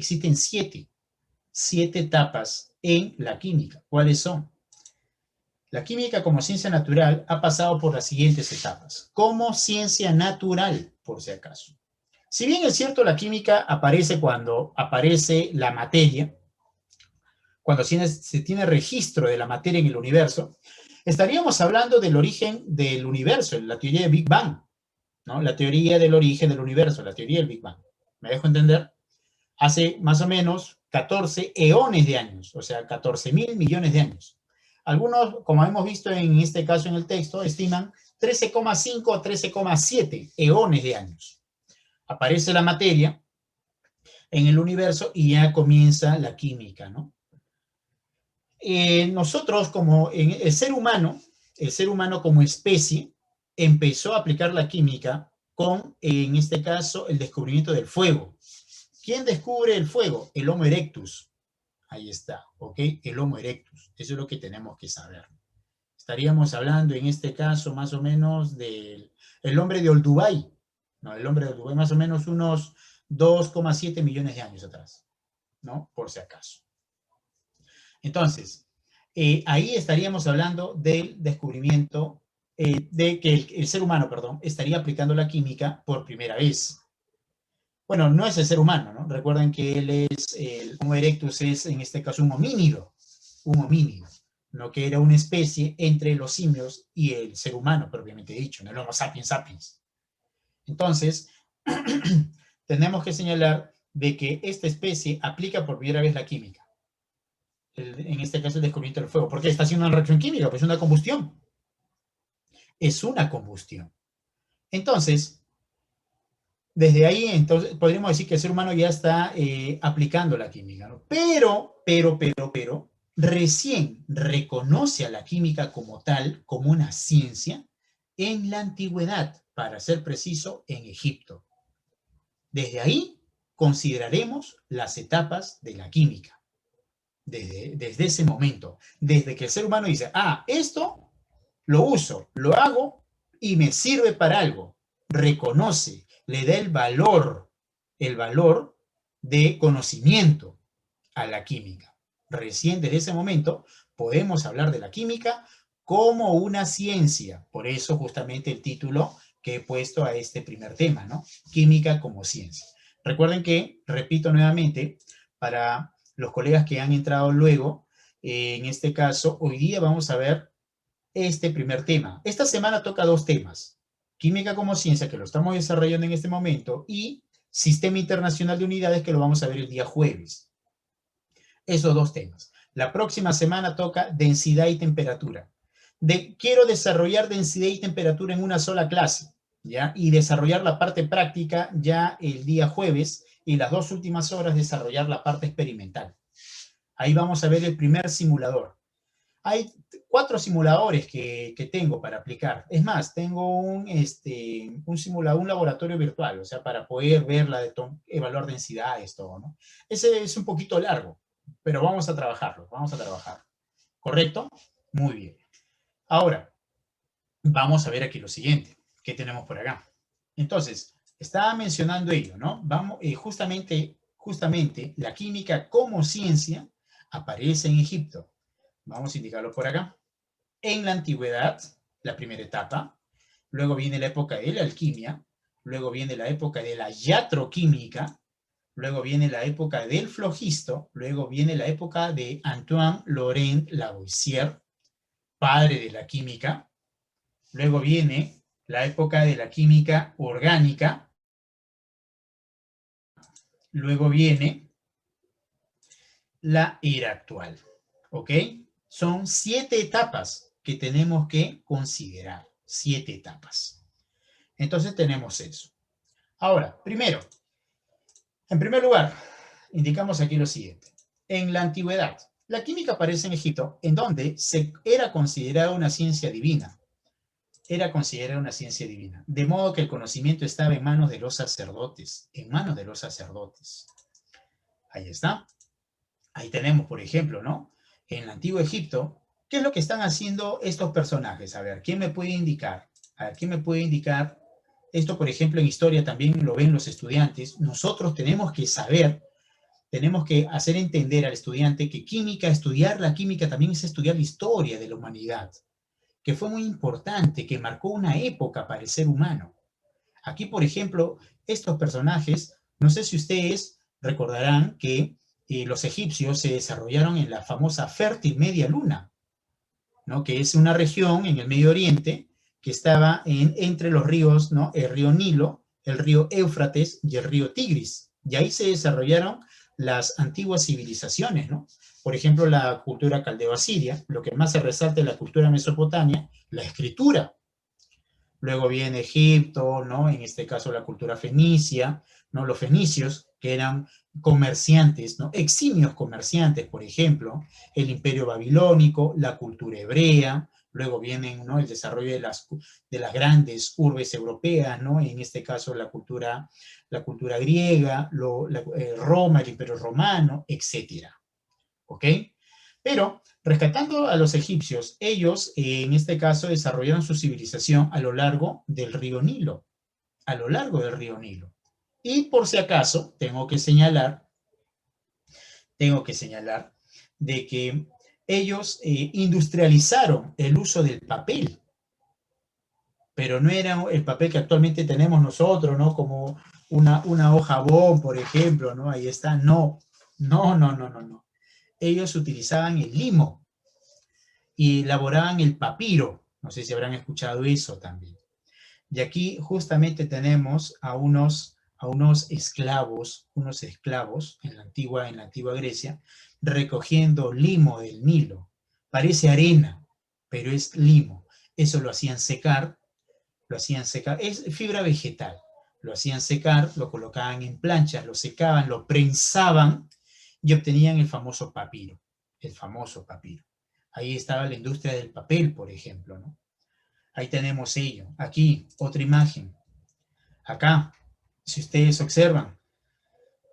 existen siete etapas en la química. ¿Cuáles son? La química como ciencia natural ha pasado por las siguientes etapas. Como ciencia natural, por si acaso. Si bien es cierto, la química aparece cuando aparece la materia, cuando se tiene registro de la materia en el universo, estaríamos hablando del origen del universo, la teoría de Big Bang, ¿no? La teoría del origen del universo, la teoría del Big Bang. ¿Me dejo entender? Hace más o menos 14 eones de años, o sea, 14.000 millones de años. Algunos, como hemos visto en este caso en el texto, estiman 13,5 a 13,7 eones de años. Aparece la materia en el universo y ya comienza la química, ¿no? Nosotros, como el ser humano como especie, empezó a aplicar la química con, en este caso, el descubrimiento del fuego. ¿Quién descubre el fuego? El Homo erectus. Ahí está, ¿ok? El Homo erectus. Eso es lo que tenemos que saber. Estaríamos hablando en este caso más o menos del hombre de Olduvai. No, el hombre de Olduvai más o menos unos 2,7 millones de años atrás, ¿no? Por si acaso. Entonces, ahí estaríamos hablando del descubrimiento de que el ser humano, perdón, estaría aplicando la química por primera vez. Bueno, no es el ser humano, ¿no? Recuerden que el Homo erectus es en este caso un homínido, ¿no? Que era una especie entre los simios y el ser humano, propiamente dicho, ¿no? El Homo sapiens sapiens. Entonces, tenemos que señalar de que esta especie aplica por primera vez la química. En este caso el descubrimiento del fuego. ¿Por qué está haciendo una reacción química? Pues una combustión. Es una combustión. Entonces, desde ahí, entonces, podríamos decir que el ser humano ya está aplicando la química, ¿no? Pero, recién reconoce a la química como tal, como una ciencia, en la antigüedad, para ser preciso, en Egipto. Desde ahí consideraremos las etapas de la química. Desde ese momento, desde que el ser humano dice, esto lo uso, lo hago y me sirve para algo, reconoce, le da el valor de conocimiento a la química. Recién desde ese momento podemos hablar de la química como una ciencia. Por eso justamente el título que he puesto a este primer tema, ¿no? Química como ciencia. Recuerden que, repito nuevamente, para los colegas que han entrado luego, en este caso, hoy día vamos a ver este primer tema. Esta semana toca dos temas. Química como ciencia, que lo estamos desarrollando en este momento, y Sistema Internacional de Unidades, que lo vamos a ver el día jueves. Esos dos temas. La próxima semana toca densidad y temperatura. Quiero desarrollar densidad y temperatura en una sola clase, ¿ya? Y desarrollar la parte práctica ya el día jueves, y las 2 últimas horas desarrollar la parte experimental. Ahí vamos a ver el primer simulador. Hay 4 simuladores que tengo para aplicar. Es más, tengo un simulador, un laboratorio virtual, o sea, para poder ver evaluar densidades, todo, ¿no? Ese es un poquito largo, pero vamos a trabajarlo. ¿Correcto? Muy bien. Ahora, vamos a ver aquí lo siguiente. ¿Qué tenemos por acá? Entonces, estaba mencionando ello, ¿no? Justamente la química como ciencia aparece en Egipto. Vamos a indicarlo por acá. En la antigüedad, la primera etapa, luego viene la época de la alquimia, luego viene la época de la iatroquímica, luego viene la época del flogisto, luego viene la época de Antoine Laurent Lavoisier, padre de la química, luego viene la época de la química orgánica, luego viene la era actual, ¿ok? Son 7 etapas que tenemos que considerar, 7 etapas. Entonces tenemos eso. Ahora, en primer lugar, indicamos aquí lo siguiente. En la antigüedad, la química aparece en Egipto, en donde era considerada una ciencia divina. De modo que el conocimiento estaba en manos de los sacerdotes, Ahí está. Ahí tenemos, por ejemplo, ¿no? En el antiguo Egipto, ¿qué es lo que están haciendo estos personajes? A ver, ¿quién me puede indicar? Esto, por ejemplo, en historia también lo ven los estudiantes. Nosotros tenemos que saber tenemos que hacer entender al estudiante que química, estudiar la química también es estudiar la historia de la humanidad, que fue muy importante, que marcó una época para el ser humano. Aquí, por ejemplo, estos personajes, no sé si ustedes recordarán que los egipcios se desarrollaron en la famosa fértil Media Luna, ¿no? Que es una región en el Medio Oriente que estaba entre los ríos, ¿no? El río Nilo, el río Éufrates y el río Tigris. Y ahí se desarrollaron las antiguas civilizaciones, ¿no? Por ejemplo, la cultura caldeo-asiria, lo que más se resalta en la cultura mesopotamia, la escritura. Luego viene Egipto, ¿no? En este caso la cultura fenicia, ¿no? Los fenicios, que eran comerciantes, ¿no? Eximios comerciantes, por ejemplo, el imperio babilónico, la cultura hebrea, luego vienen, ¿no? El desarrollo de las grandes urbes europeas, ¿no? En este caso la cultura griega, Roma, el imperio romano, etcétera. ¿Ok? Pero, rescatando a los egipcios, ellos, en este caso, desarrollaron su civilización a lo largo del río Nilo, a lo largo del río Nilo. Y por si acaso, tengo que señalar de que ellos industrializaron el uso del papel, pero no era el papel que actualmente tenemos nosotros, ¿no? Como una hoja bond, por ejemplo, ¿no? Ahí está, no. Ellos utilizaban el limo y elaboraban el papiro. No sé si habrán escuchado eso también. Y aquí justamente tenemos a unos esclavos en la antigua Grecia, recogiendo limo del Nilo. Parece arena, pero es limo. Eso lo hacían secar, es fibra vegetal. Lo hacían secar, lo colocaban en planchas, lo secaban, lo prensaban y obtenían el famoso papiro. Ahí estaba la industria del papel, por ejemplo, ¿no? Ahí tenemos ello. Aquí, otra imagen. Acá, si ustedes observan,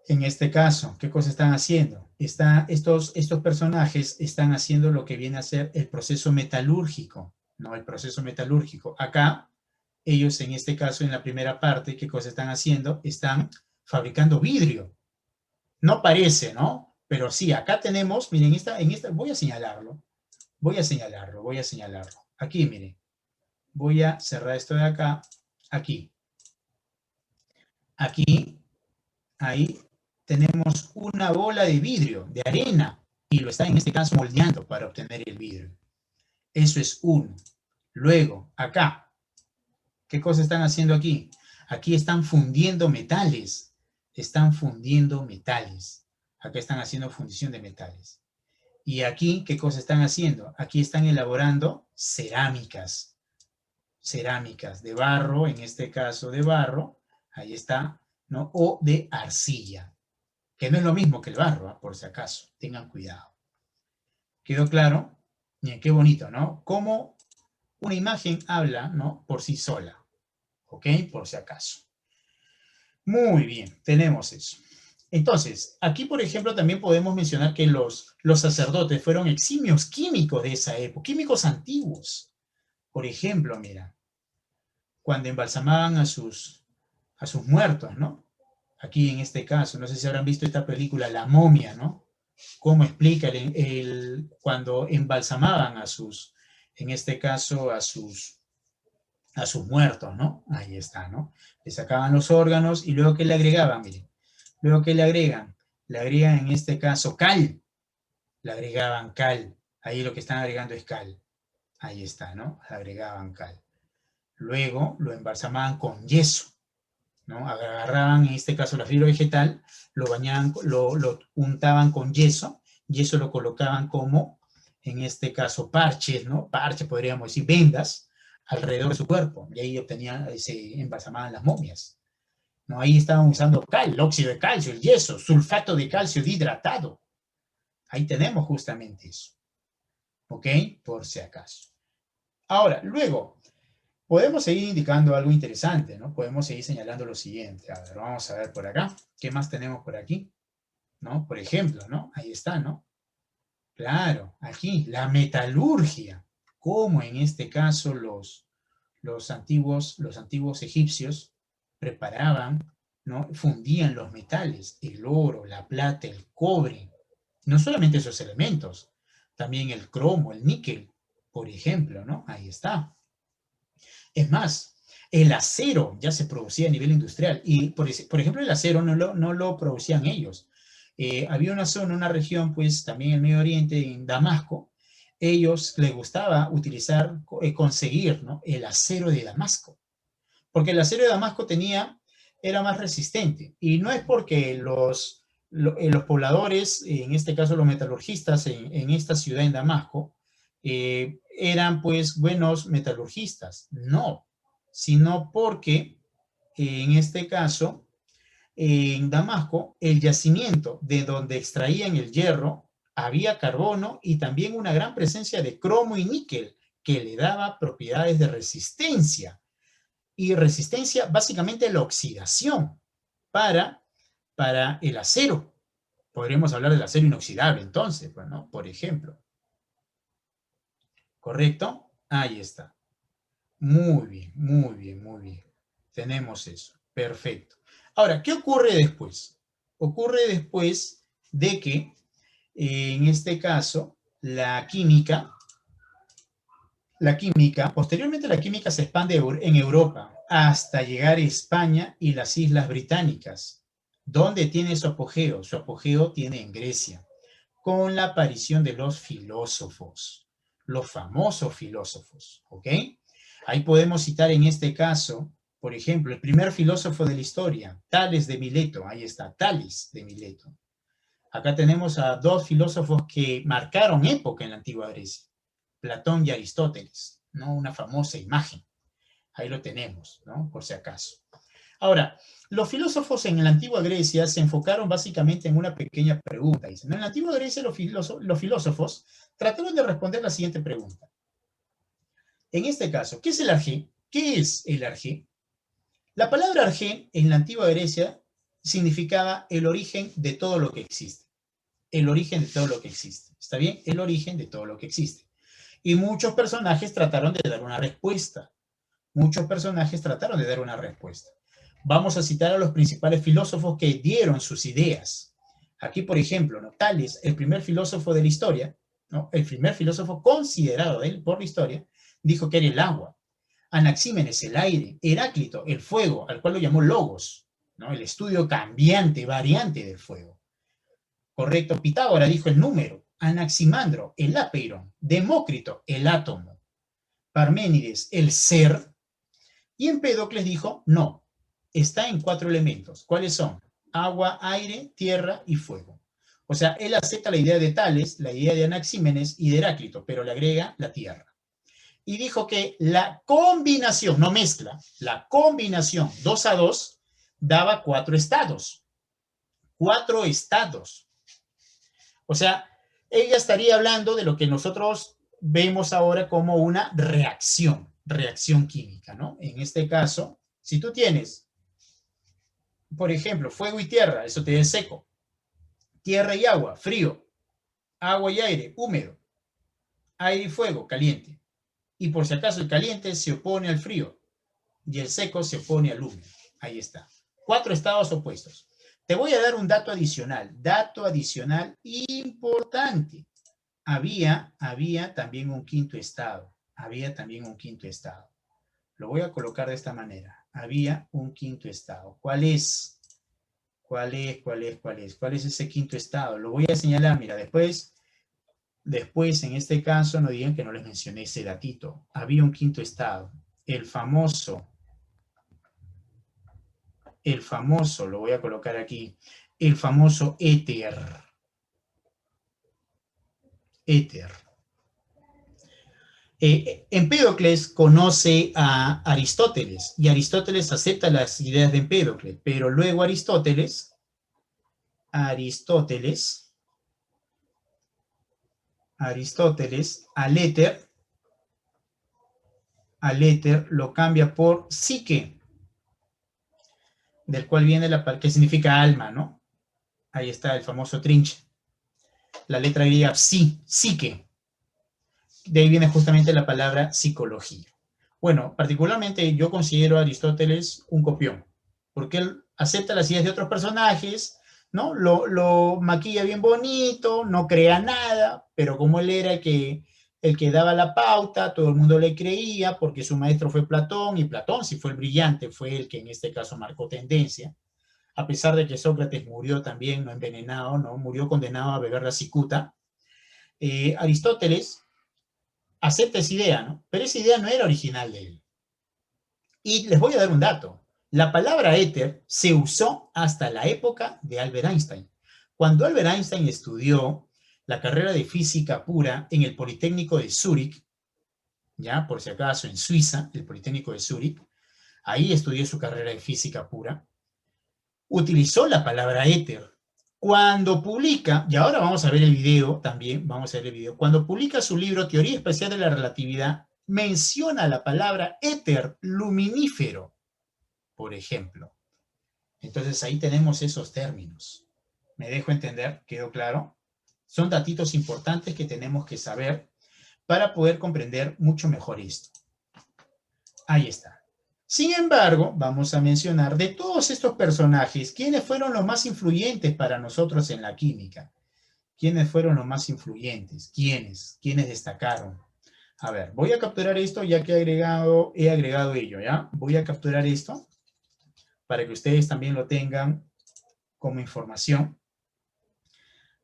en este caso, ¿qué cosa están haciendo? Estos personajes están haciendo lo que viene a ser el proceso metalúrgico, ¿no? El proceso metalúrgico. Acá, ellos en este caso, en la primera parte, ¿qué cosa están haciendo? Están fabricando vidrio. No parece, ¿no? Pero sí, acá tenemos, miren, voy a señalarlo. Aquí, miren. Voy a cerrar esto de acá. Aquí, ahí tenemos una bola de vidrio, de arena, y lo está en este caso moldeando para obtener el vidrio. Eso es uno. Luego, acá, ¿qué cosas están haciendo aquí? Aquí están fundiendo metales. Acá están haciendo fundición de metales. Y aquí, ¿qué cosas están haciendo? Aquí están elaborando cerámicas de barro, en este caso de barro, ahí está, ¿no? O de arcilla, que no es lo mismo que el barro, ¿eh? Por si acaso, tengan cuidado. ¿Quedó claro? Bien, qué bonito, ¿no? Cómo una imagen habla, ¿no? Por sí sola, ¿ok? Por si acaso. Muy bien, tenemos eso. Entonces, aquí, por ejemplo, también podemos mencionar que los sacerdotes fueron eximios químicos de esa época, químicos antiguos. Por ejemplo, mira, cuando embalsamaban a sus muertos, ¿no? Aquí en este caso, no sé si habrán visto esta película, La Momia, ¿no? Cómo explica cuando embalsamaban en este caso, a sus muertos, ¿no? Ahí está, ¿no? Le sacaban los órganos y luego, ¿qué le agregaban? Miren, luego, ¿qué le agregan? Le agregan en este caso cal, le agregaban cal, ahí lo que están agregando es cal, ahí está, ¿no? Le agregaban cal. Luego lo embalsamaban con yeso, ¿no? Agarraban, en este caso, la fibra vegetal, lo bañaban, lo untaban con yeso lo colocaban como, en este caso, parches, ¿no? Parches, podríamos decir, vendas, alrededor de su cuerpo, y ahí se embalsamaban las momias, ¿no? Ahí estaban usando cal, el óxido de calcio, el yeso, sulfato de calcio dihidratado. Ahí tenemos justamente eso, ¿ok? Por si acaso. Ahora, luego, podemos seguir indicando algo interesante, ¿no? Podemos seguir señalando lo siguiente. A ver, vamos a ver por acá. ¿Qué más tenemos por aquí? ¿No? Por ejemplo, ¿no? Ahí está, ¿no? Claro, aquí, la metalurgia. Cómo en este caso los antiguos egipcios preparaban ¿no? Fundían los metales, el oro, la plata, el cobre. No solamente esos elementos, también el cromo, el níquel, por ejemplo, ¿no? Ahí está. Es más, el acero ya se producía a nivel industrial y, por ejemplo, el acero no lo producían ellos. Había una zona, una región, pues también en el Medio Oriente, en Damasco, ellos les gustaba utilizar, conseguir, ¿no? El acero de Damasco, porque el acero de Damasco era más resistente. Y no es porque los pobladores, en este caso los metalurgistas en esta ciudad, en Damasco, eran pues buenos metalurgistas, no, sino porque en este caso, en Damasco, el yacimiento de donde extraían el hierro, había carbono y también una gran presencia de cromo y níquel que le daba propiedades de resistencia. Y resistencia básicamente la oxidación para, para el acero. Podríamos hablar del acero inoxidable entonces, bueno, por ejemplo. ¿Correcto? Ahí está. Muy bien, muy bien, muy bien. Tenemos eso. Perfecto. Ahora, ¿qué ocurre después? Ocurre después de que, en este caso, posteriormente la química se expande en Europa hasta llegar a España y las Islas Británicas. ¿Dónde tiene su apogeo? Su apogeo tiene en Grecia, con la aparición de los filósofos, los famosos filósofos, ¿ok? Ahí podemos citar en este caso, por ejemplo, el primer filósofo de la historia, Tales de Mileto, ahí está, Tales de Mileto. Acá tenemos a dos filósofos que marcaron época en la antigua Grecia, Platón y Aristóteles, ¿no? Una famosa imagen. Ahí lo tenemos, ¿no? Por si acaso. Ahora, los filósofos en la antigua Grecia se enfocaron básicamente en una pequeña pregunta. Dicen, en la antigua Grecia los filósofos trataron de responder la siguiente pregunta. En este caso, ¿qué es el arjé? ¿Qué es el arjé? La palabra arjé en la antigua Grecia significaba el origen de todo lo que existe. El origen de todo lo que existe. ¿Está bien? El origen de todo lo que existe. Y muchos personajes trataron de dar una respuesta. Muchos personajes trataron de dar una respuesta. Vamos a citar a los principales filósofos que dieron sus ideas. Aquí, por ejemplo, ¿no? Tales, el primer filósofo de la historia, ¿no? El primer filósofo considerado de él por la historia, dijo que era el agua. Anaxímenes, el aire. Heráclito, el fuego, al cual lo llamó logos, ¿no? El estudio cambiante, variante del fuego. Correcto. Pitágoras dijo el número. Anaximandro, el apeiron. Demócrito, el átomo. Parménides, el ser. Y Empédocles dijo, no, está en 4 elementos. ¿Cuáles son? Agua, aire, tierra y fuego. O sea, él acepta la idea de Tales, la idea de Anaxímenes y de Heráclito, pero le agrega la tierra. Y dijo que la combinación, no mezcla, la combinación 2 a 2 daba 4 estados. 4 estados. O sea, ella estaría hablando de lo que nosotros vemos ahora como una reacción química, ¿no? En este caso, si tú tienes, por ejemplo, fuego y tierra, eso te da seco. Tierra y agua, frío. Agua y aire, húmedo. Aire y fuego, caliente. Y por si acaso el caliente se opone al frío y el seco se opone al húmedo. Ahí está. 4 estados opuestos. Te voy a dar un dato adicional importante. Había también un quinto estado. Lo voy a colocar de esta manera. Había un quinto estado. ¿Cuál es? ¿Cuál es ese quinto estado? Lo voy a señalar, mira, después, en este caso, no digan que no les mencioné ese datito. Había un quinto estado. El famoso, lo voy a colocar aquí, el famoso éter. Empédocles conoce a Aristóteles y Aristóteles acepta las ideas de Empédocles, pero luego Aristóteles al éter lo cambia por psique, del cual viene que significa alma, ¿no? Ahí está el famoso trinche. La letra griega psique. De ahí viene justamente la palabra psicología. Bueno, particularmente yo considero a Aristóteles un copión, porque él acepta las ideas de otros personajes, ¿no? Lo maquilla bien bonito, no crea nada, pero como él era el que daba la pauta, todo el mundo le creía porque su maestro fue Platón, y Platón sí fue el brillante, fue el que en este caso marcó tendencia, a pesar de que Sócrates murió también, no envenenado, ¿no? Murió condenado a beber la cicuta. Aristóteles acepta esa idea, ¿no? Pero esa idea no era original de él. Y les voy a dar un dato. La palabra éter se usó hasta la época de Albert Einstein. Cuando Albert Einstein estudió la carrera de física pura en el Politécnico de Zúrich, ya por si acaso en Suiza, el Politécnico de Zúrich, ahí estudió su carrera de física pura, utilizó la palabra éter. Cuando publica, y ahora vamos a ver el video también, vamos a ver el video, cuando publica su libro Teoría Especial de la Relatividad, menciona la palabra éter luminífero, por ejemplo. Entonces ahí tenemos esos términos. ¿Me dejo entender? ¿Quedó claro? Son datitos importantes que tenemos que saber para poder comprender mucho mejor esto. Ahí está. Sin embargo, vamos a mencionar de todos estos personajes, ¿quiénes fueron los más influyentes para nosotros en la química? ¿Quiénes fueron los más influyentes? ¿Quiénes? ¿Quiénes destacaron? A ver, voy a capturar esto ya que he agregado ello, ¿ya? Voy a capturar esto para que ustedes también lo tengan como información.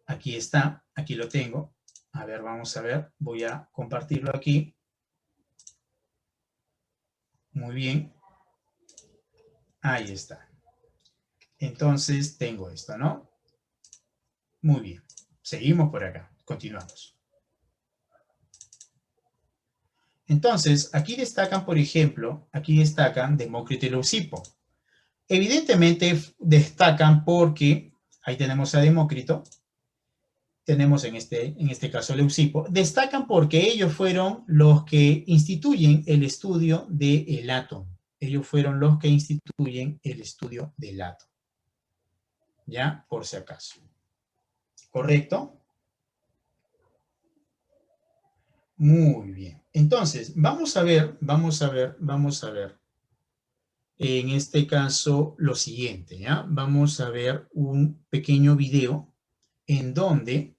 Aquí está, aquí lo tengo. A ver, vamos a ver, voy a compartirlo aquí. Muy bien. Ahí está. Entonces tengo esto, ¿no? Muy bien. Seguimos por acá. Continuamos. Entonces, aquí destacan, por ejemplo, aquí destacan Demócrito y Leucipo. Evidentemente destacan porque, ahí tenemos a Demócrito, tenemos en este caso Leucipo, destacan porque ellos fueron los que instituyen el estudio del átomo. Ellos fueron los que instituyen el estudio del átomo. ¿Ya? Por si acaso. ¿Correcto? Muy bien. Entonces, vamos a ver en este caso lo siguiente, ¿ya? Vamos a ver un pequeño video en donde,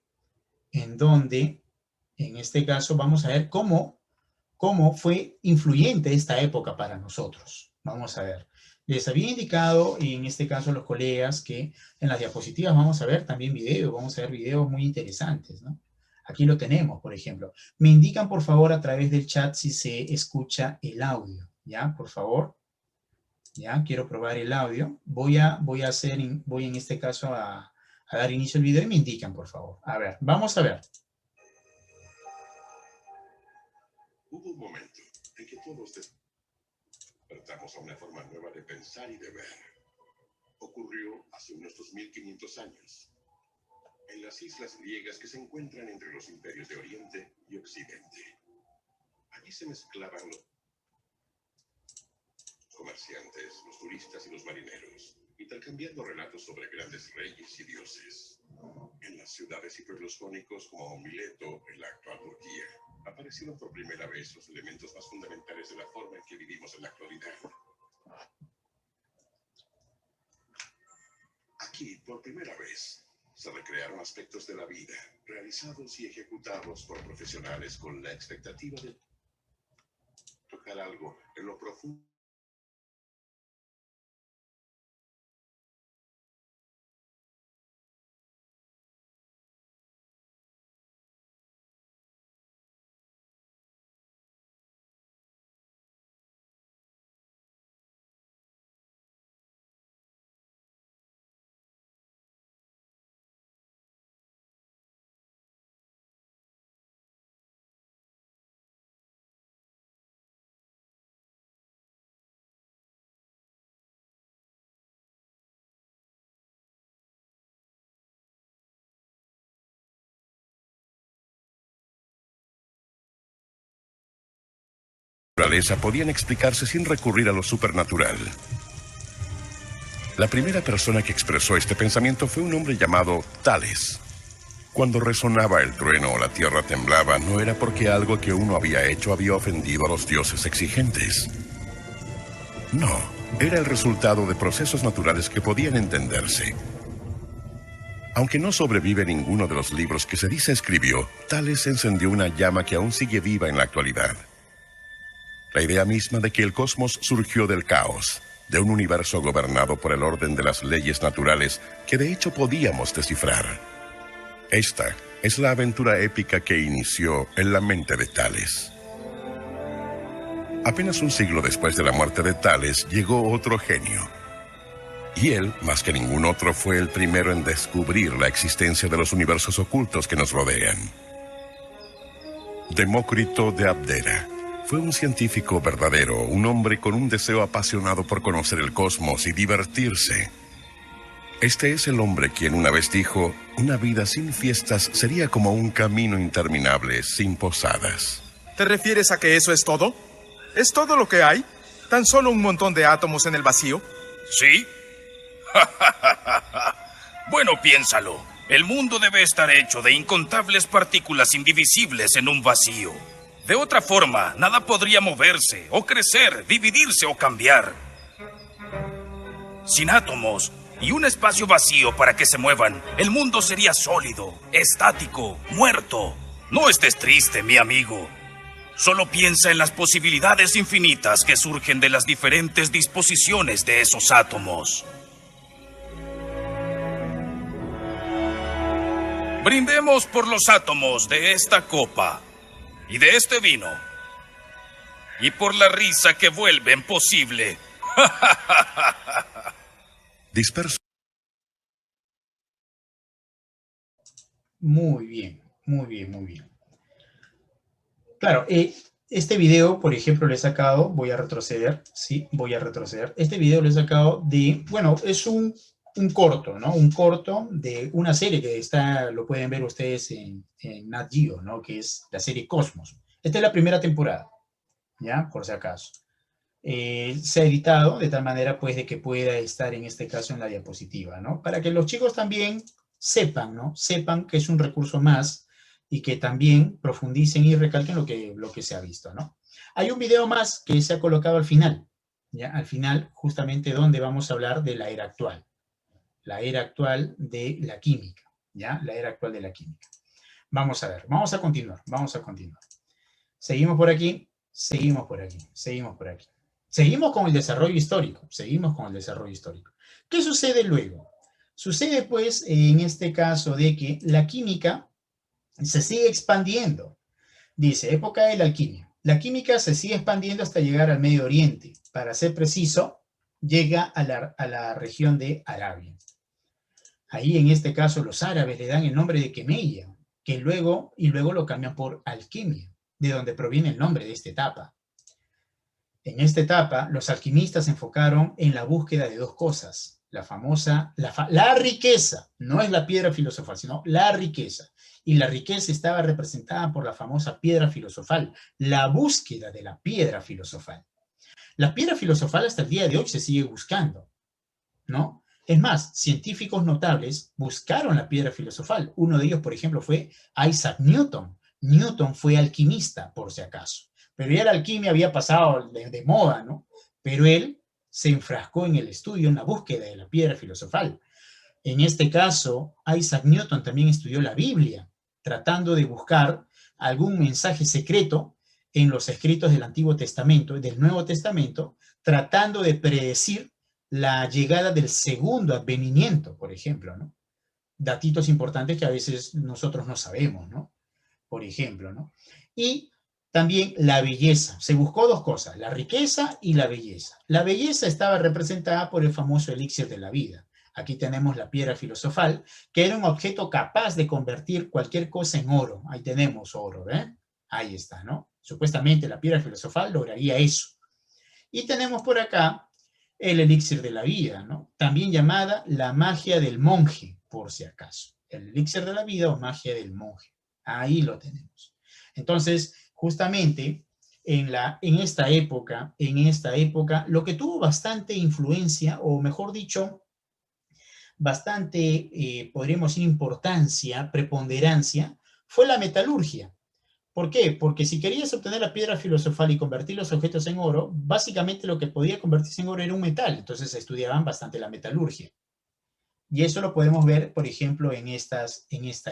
en este caso, vamos a ver cómo fue influyente esta época para nosotros. Vamos a ver. Les había indicado, y en este caso los colegas, que en las diapositivas vamos a ver también videos, vamos a ver videos muy interesantes, ¿no? Aquí lo tenemos, por ejemplo. Me indican, por favor, a través del chat si se escucha el audio, ¿ya? Por favor. Ya, quiero probar el audio. Voy en este caso a dar inicio al video y me indican, por favor. A ver, vamos a ver. Hubo un momento en que todos despertamos a una forma nueva de pensar y de ver. Ocurrió hace unos 2500 años, en las islas griegas que se encuentran entre los imperios de Oriente y Occidente. Allí se mezclaban los comerciantes, los turistas y los marineros, intercambiando relatos sobre grandes reyes y dioses. En las ciudades hiperlosfónicos como Mileto, en la actual Turquía, aparecieron por primera vez los elementos más fundamentales de la forma en que vivimos en la actualidad. Aquí, por primera vez, se recrearon aspectos de la vida, realizados y ejecutados por profesionales con la expectativa de tocar algo en lo profundo podían explicarse sin recurrir a lo supernatural. La primera persona que expresó este pensamiento fue un hombre llamado Tales. Cuando resonaba el trueno o la tierra temblaba, no era porque algo que uno había hecho había ofendido a los dioses exigentes. No, Era el resultado de procesos naturales que podían entenderse. Aunque no sobrevive ninguno de los libros que se dice escribió, Tales encendió una llama que aún sigue viva en la actualidad. La idea misma de que el cosmos surgió del caos, de un universo gobernado por el orden de las leyes naturales que de hecho podíamos descifrar. Esta es la aventura épica que inició en la mente de Tales. Apenas un siglo después de la muerte de Tales, llegó otro genio. Y él, más que ningún otro, fue el primero en descubrir la existencia de los universos ocultos que nos rodean. Demócrito de Abdera fue un científico verdadero, un hombre con un deseo apasionado por conocer el cosmos y divertirse. Este es el hombre quien una vez dijo, una vida sin fiestas sería como un camino interminable sin posadas. ¿Te refieres a que eso es todo? ¿Es todo lo que hay? ¿Tan solo un montón de átomos en el vacío? ¿Sí? Bueno, piénsalo. El mundo debe estar hecho de incontables partículas indivisibles en un vacío. De otra forma, nada podría moverse, o crecer, dividirse o cambiar. Sin átomos y un espacio vacío para que se muevan, el mundo sería sólido, estático, muerto. No estés triste, mi amigo. Solo piensa en las posibilidades infinitas que surgen de las diferentes disposiciones de esos átomos. Brindemos por los átomos de esta copa y de este vino, y por la risa que vuelven posible. Disperso. Muy bien, muy bien, muy bien. Claro, este video, por ejemplo, lo he sacado, voy a retroceder, sí, voy a retroceder. Este video lo he sacado de, bueno, es un corto, ¿no? Un corto de una serie que está, lo pueden ver ustedes en Nat Geo, ¿no? Que es la serie Cosmos. Esta es la primera temporada, ¿ya? Por si acaso. Se ha editado de tal manera, pues, de que pueda estar en este caso en la diapositiva, ¿no? Para que los chicos también sepan, ¿no? Sepan que es un recurso más y que también profundicen y recalquen lo que se ha visto, ¿no? Hay un video más que se ha colocado al final, ¿ya? Al final, justamente donde vamos a hablar de la era actual de la química, ¿ya? La era actual de la química. Vamos a ver, vamos a continuar. Seguimos por aquí, seguimos por aquí, seguimos por aquí. Seguimos con el desarrollo histórico, ¿Qué sucede luego? Sucede, pues, en este caso de que la química se sigue expandiendo. Dice, época de la alquimia. La química se sigue expandiendo hasta llegar al Medio Oriente. Para ser preciso, llega a la región de Arabia. Ahí, en este caso, los árabes le dan el nombre de Quemeya, que luego lo cambian por alquimia, de donde proviene el nombre de esta etapa. En esta etapa, los alquimistas se enfocaron en la búsqueda de dos cosas. La riqueza, no es la piedra filosofal, sino la riqueza. Y la riqueza estaba representada por la famosa piedra filosofal, la búsqueda de la piedra filosofal. La piedra filosofal hasta el día de hoy se sigue buscando, ¿no? Es más, científicos notables buscaron la piedra filosofal. Uno de ellos, por ejemplo, fue Isaac Newton. Newton fue alquimista, por si acaso. Pero ya la alquimia había pasado de moda, ¿no? Pero él se enfrascó en el estudio, en la búsqueda de la piedra filosofal. En este caso, Isaac Newton también estudió la Biblia, tratando de buscar algún mensaje secreto en los escritos del Antiguo Testamento, del Nuevo Testamento, tratando de predecir la llegada del segundo advenimiento, por ejemplo, ¿no? Datitos importantes que a veces nosotros no sabemos, ¿no? Por ejemplo, ¿no? Y también la belleza. Se buscó dos cosas, la riqueza y la belleza. La belleza estaba representada por el famoso elixir de la vida. Aquí tenemos la piedra filosofal, que era un objeto capaz de convertir cualquier cosa en oro. Ahí tenemos oro, ¿eh? Ahí está, ¿no? Supuestamente la piedra filosofal lograría eso. Y tenemos por acá el elixir de la vida, ¿no? También llamada la magia del monje, por si acaso. El elixir de la vida o magia del monje. Ahí lo tenemos. Entonces, justamente en esta época, lo que tuvo bastante influencia, o mejor dicho, bastante, podríamos decir, importancia, preponderancia, fue la metalurgia. ¿Por qué? Porque si querías obtener la piedra filosofal y convertir los objetos en oro, básicamente lo que podía convertirse en oro era un metal. Entonces estudiaban bastante la metalurgia. Y eso lo podemos ver, por ejemplo, en esta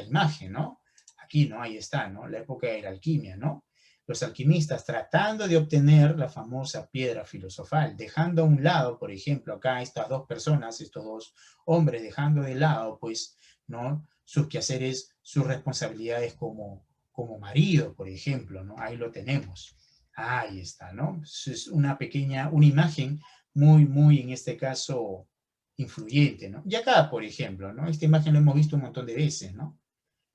imagen, ¿no? Aquí, ¿no? Ahí está, ¿no? La época de la alquimia, ¿no? Los alquimistas tratando de obtener la famosa piedra filosofal, dejando a un lado, por ejemplo, acá estas dos personas, estos dos hombres, dejando de lado, pues, ¿no? Sus quehaceres, sus responsabilidades como marido, por ejemplo, ¿no? Ahí lo tenemos. Ahí está, ¿no? Es una imagen muy, en este caso, influyente, ¿no? Y acá, por ejemplo, ¿no? Esta imagen la hemos visto un montón de veces, ¿no?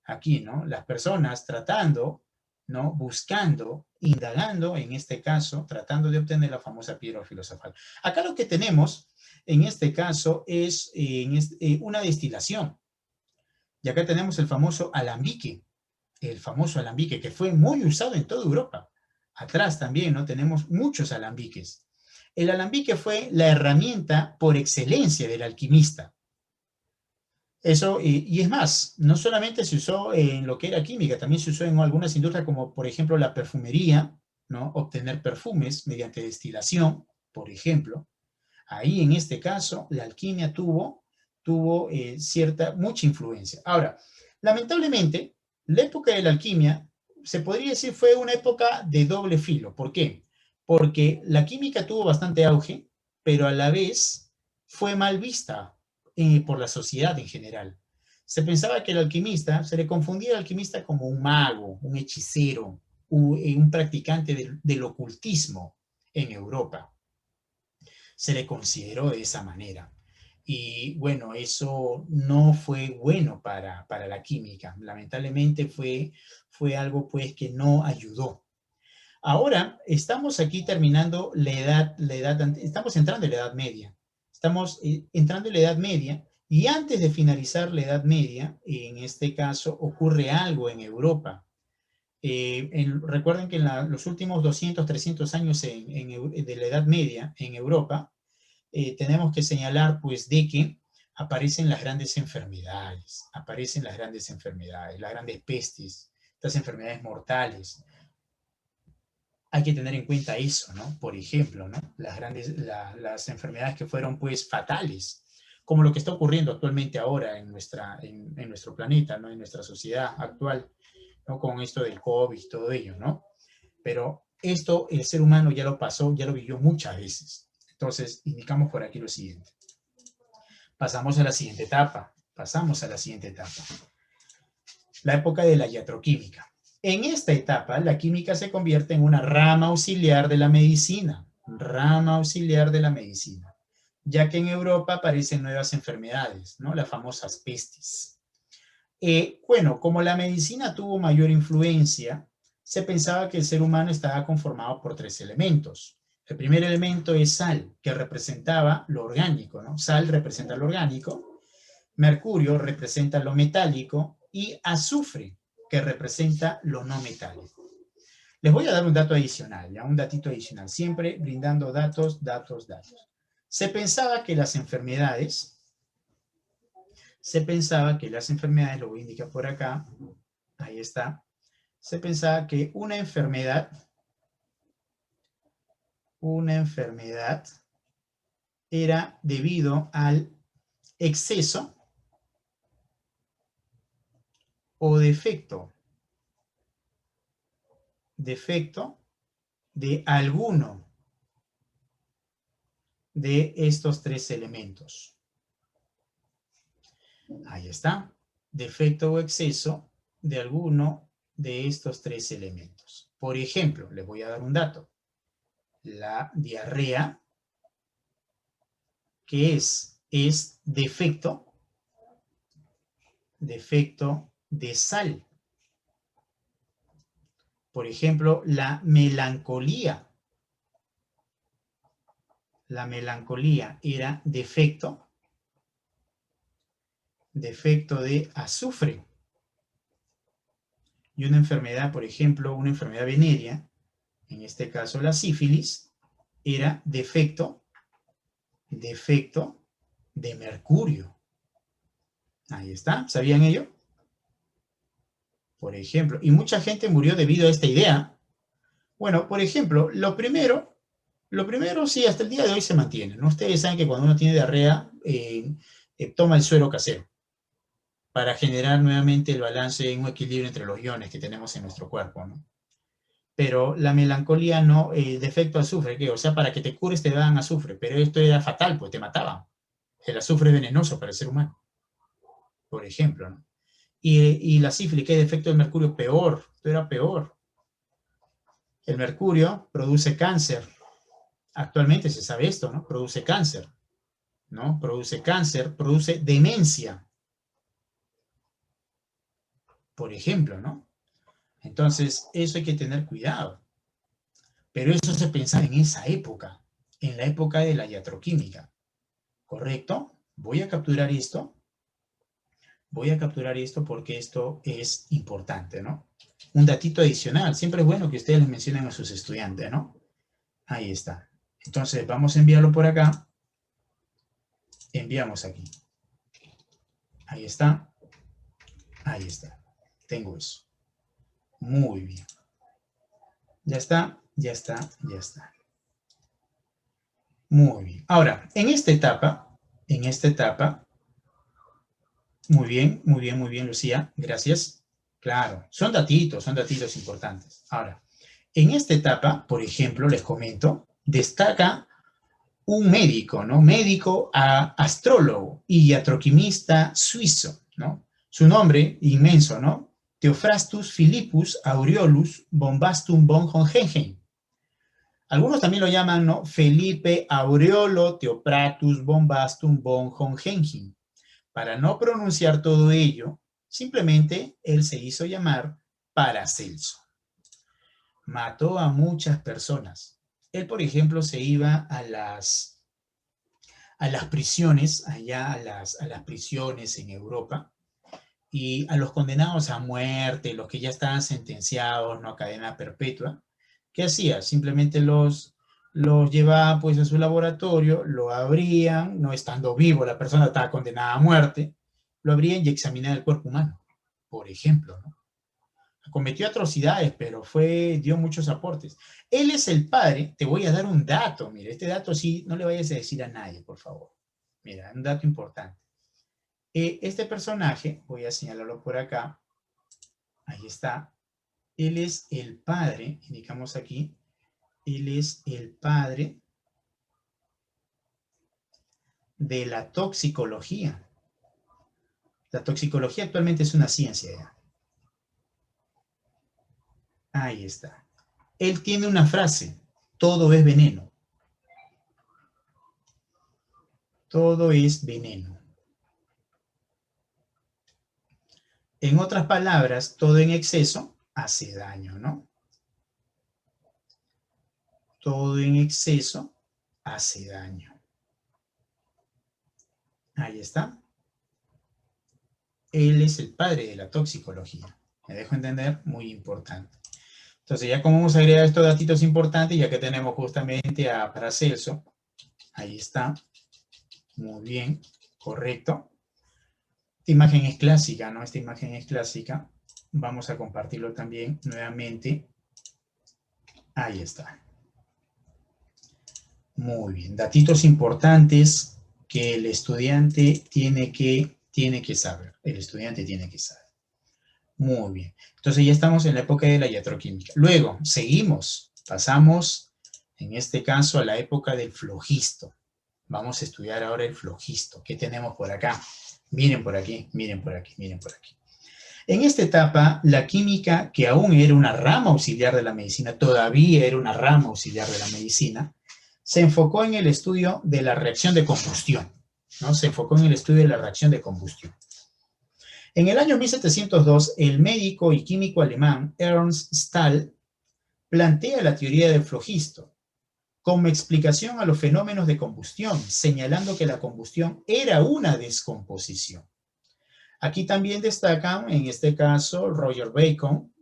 Aquí, ¿no? Las personas tratando, ¿no? Buscando, indagando, en este caso, tratando de obtener la famosa piedra filosofal. Acá lo que tenemos, en este caso, es una destilación. Y acá tenemos el famoso alambique, que fue muy usado en toda Europa. Atrás también, ¿no? Tenemos muchos alambiques. El alambique fue la herramienta por excelencia del alquimista. Eso, y es más, no solamente se usó en lo que era química, también se usó en algunas industrias como, por ejemplo, la perfumería, ¿no? Obtener perfumes mediante destilación, por ejemplo. Ahí, en este caso, la alquimia tuvo mucha influencia. Ahora, lamentablemente, la época de la alquimia, se podría decir, fue una época de doble filo. ¿Por qué? Porque la química tuvo bastante auge, pero a la vez fue mal vista por la sociedad en general. Se pensaba que el alquimista, se le confundía al alquimista como un mago, un hechicero, un practicante del ocultismo en Europa. Se le consideró de esa manera. Y bueno, eso no fue bueno para la química. Lamentablemente fue algo pues que no ayudó. Ahora estamos aquí terminando estamos entrando en la Edad Media. Estamos entrando en la Edad Media y antes de finalizar la Edad Media, en este caso, ocurre algo en Europa. Recuerden que en los últimos 200, 300 años de la Edad Media en Europa, tenemos que señalar pues de que aparecen las grandes enfermedades, las grandes pestes, estas enfermedades mortales. Hay que tener en cuenta eso, ¿no? Por ejemplo, ¿no? Las enfermedades que fueron pues fatales, como lo que está ocurriendo actualmente ahora en nuestro planeta, ¿no? En nuestra sociedad actual, ¿no? Con esto del COVID y todo ello, ¿no? Pero esto el ser humano ya lo pasó, ya lo vivió muchas veces. Entonces, indicamos por aquí lo siguiente. Pasamos a la siguiente etapa. La época de la iatroquímica. En esta etapa, la química se convierte en una rama auxiliar de la medicina. Ya que en Europa aparecen nuevas enfermedades, ¿no? Las famosas pestes. Bueno, como la medicina tuvo mayor influencia, se pensaba que el ser humano estaba conformado por 3 elementos. El primer elemento es sal, que representaba lo orgánico, ¿no? Sal representa lo orgánico, mercurio representa lo metálico y azufre, que representa lo no metálico. Les voy a dar un dato adicional, ¿ya? Un datito adicional, siempre brindando datos. Se pensaba que las enfermedades, lo voy a indicar por acá, ahí está, se pensaba que una enfermedad era debido al exceso o defecto de alguno de estos 3 elementos. Ahí está. Defecto o exceso de alguno de estos 3 elementos. Por ejemplo, les voy a dar un dato. La diarrea, que es defecto de sal. Por ejemplo, la melancolía. La melancolía era defecto de azufre. Y una enfermedad, por ejemplo, una enfermedad venérea, en este caso la sífilis, era defecto de mercurio. Ahí está, ¿sabían ello? Por ejemplo, y mucha gente murió debido a esta idea. Bueno, por ejemplo, lo primero sí, hasta el día de hoy se mantiene, ¿no? Ustedes saben que cuando uno tiene diarrea, toma el suero casero para generar nuevamente el balance y un equilibrio entre los iones que tenemos en nuestro cuerpo, ¿no? Pero la melancolía no, defecto azufre, ¿qué? O sea, para que te cures te dan azufre, pero esto era fatal, pues te mataba. El azufre es venenoso para el ser humano, por ejemplo, ¿no? Y la sífilis, ¿qué defecto del mercurio? Peor, esto era peor. El mercurio produce cáncer. Actualmente se sabe esto, ¿no? Produce cáncer, ¿no? Produce cáncer, produce demencia, por ejemplo, ¿no? Entonces, eso hay que tener cuidado. Pero eso se pensaba en esa época, en la época de la iatroquímica, ¿correcto? Voy a capturar esto porque esto es importante, ¿no? Un datito adicional, siempre es bueno que ustedes les mencionen a sus estudiantes, ¿no? Ahí está. Entonces, vamos a enviarlo por acá. Enviamos aquí. Ahí está. Ahí está. Tengo eso. Muy bien. Ya está, ya está, ya está. Muy bien. Ahora, en esta etapa, muy bien, Lucía, gracias. Claro, son datitos importantes. Ahora, en esta etapa, por ejemplo, les comento, destaca un médico, ¿no? Médico, astrólogo y iatroquimista suizo, ¿no? Su nombre, inmenso, ¿no? Theophrastus Philippus Aureolus Bombastum von Hohenheim. Algunos también lo llaman, ¿no? Felipe Aureolo Theophrastus Bombastum von Hohenheim. Para no pronunciar todo ello, simplemente él se hizo llamar Paracelso. Mató a muchas personas. Él, por ejemplo, se iba a las prisiones, allá a las prisiones en Europa, y a los condenados a muerte, los que ya estaban sentenciados, ¿no? A cadena perpetua, ¿qué hacía? Simplemente los llevaba pues a su laboratorio, lo abrían, no estando vivo, la persona estaba condenada a muerte, lo abrían y examinaban el cuerpo humano, por ejemplo, ¿no? Cometió atrocidades, pero dio muchos aportes. Él es el padre, te voy a dar un dato, mira, este dato sí, no le vayas a decir a nadie, por favor. Mira, un dato importante. Este personaje, voy a señalarlo por acá, ahí está, él es el padre, indicamos aquí, él es el padre de la toxicología. La toxicología actualmente es una ciencia ya. Ahí está. Él tiene una frase, todo es veneno. Todo es veneno. En otras palabras, todo en exceso hace daño, ¿no? Todo en exceso hace daño. Ahí está. Él es el padre de la toxicología. ¿Me dejo entender? Muy importante. Entonces, ya como vamos a agregar estos datitos importantes, ya que tenemos justamente a Paracelso, ahí está. Muy bien, correcto. Esta imagen es clásica, ¿no? Esta imagen es clásica. Vamos a compartirlo también nuevamente. Ahí está. Muy bien. Datitos importantes que el estudiante tiene que saber. El estudiante tiene que saber. Muy bien. Entonces ya estamos en la época de la iatroquímica. Luego, seguimos. Pasamos, en este caso, a la época del flogisto. Vamos a estudiar ahora el flogisto. ¿Qué tenemos por acá? Miren por aquí, miren por aquí, miren por aquí. En esta etapa, la química, que aún era una rama auxiliar de la medicina, todavía era una rama auxiliar de la medicina, se enfocó en el estudio de la reacción de combustión, ¿no? Se enfocó en el estudio de la reacción de combustión. En el año 1702, el médico y químico alemán Ernst Stahl plantea la teoría del flogisto como explicación a los fenómenos de combustión, señalando que la combustión era una descomposición. Aquí también destacan, en este caso, Roger Bacon,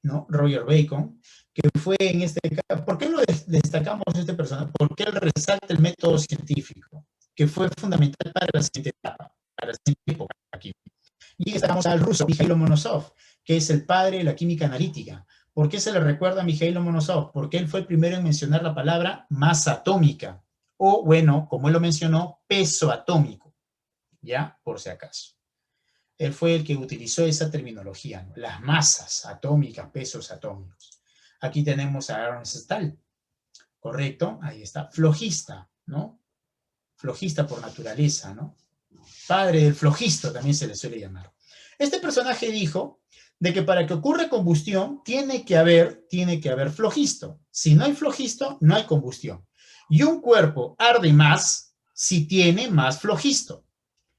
¿no? Roger Bacon, que fue en este caso, ¿por qué lo destacamos este personaje? Porque él resalta el método científico, que fue fundamental para la siguiente etapa, para la siguiente época aquí. Y estamos al ruso, Mikhail Lomonosov, que es el padre de la química analítica. ¿Por qué se le recuerda a Mikhail Lomonosov? Porque él fue el primero en mencionar la palabra masa atómica, o bueno, como él lo mencionó, peso atómico, ¿ya? Por si acaso. Él fue el que utilizó esa terminología, ¿no? Las masas atómicas, pesos atómicos. Aquí tenemos a Ernst Stahl, ¿correcto? Ahí está, flogista, ¿no? Flogista por naturaleza, ¿no? Padre del flogisto también se le suele llamar. Este personaje dijo de que para que ocurra combustión tiene que haber flogisto. Si no hay flogisto, no hay combustión. Y un cuerpo arde más si tiene más flogisto.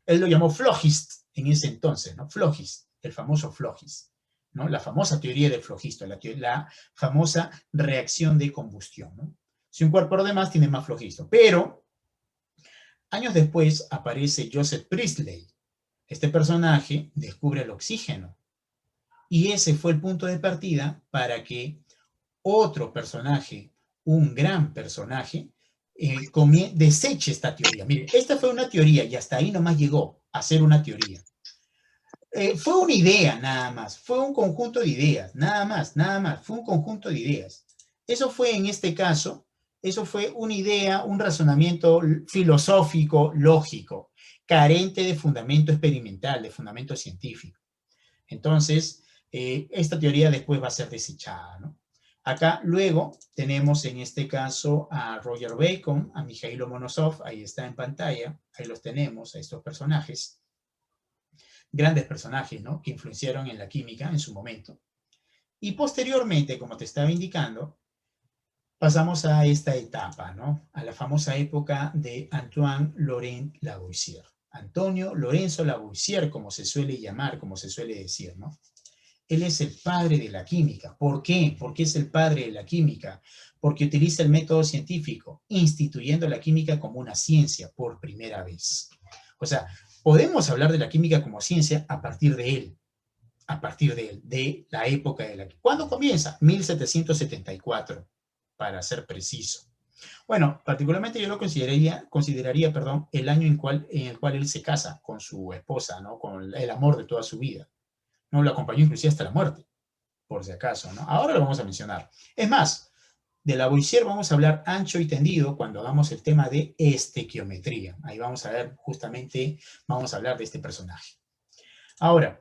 Él lo llamó flogist en ese entonces, ¿no? Flogist, el famoso flogist, ¿no? La famosa teoría del flogisto, la famosa reacción de combustión, ¿no? Si un cuerpo arde más, tiene más flogisto. Pero años después aparece Joseph Priestley. Este personaje descubre el oxígeno. Y ese fue el punto de partida para que otro personaje, un gran personaje, deseche esta teoría. Mire, esta fue una teoría y hasta ahí nomás llegó a ser una teoría. Fue una idea nada más, fue un conjunto de ideas, nada más, fue un conjunto de ideas. Eso fue en este caso, eso fue una idea, un razonamiento filosófico, lógico, carente de fundamento experimental, de fundamento científico. Entonces, esta teoría después va a ser desechada, ¿no? Acá luego tenemos en este caso a Roger Bacon, a Mikhail Lomonosov, ahí está en pantalla, ahí los tenemos, a estos personajes, grandes personajes, ¿no? Que influenciaron en la química en su momento. Y posteriormente, como te estaba indicando, pasamos a esta etapa, ¿no? A la famosa época de Antoine Laurent Lavoisier. Antonio Lorenzo Lavoisier, como se suele llamar, como se suele decir, ¿no? Él es el padre de la química. ¿Por qué? Porque es el padre de la química. Porque utiliza el método científico, instituyendo la química como una ciencia por primera vez. O sea, podemos hablar de la química como ciencia a partir de él, de la época de la química. ¿Cuándo comienza? 1774, para ser preciso. Bueno, particularmente yo lo consideraría, el año en el cual él se casa con su esposa, ¿no? Con el amor de toda su vida. No lo acompañó inclusive hasta la muerte, por si acaso, ¿no? Ahora lo vamos a mencionar. Es más, de Lavoisier vamos a hablar ancho y tendido cuando hagamos el tema de estequiometría. Ahí vamos a ver justamente, vamos a hablar de este personaje. Ahora,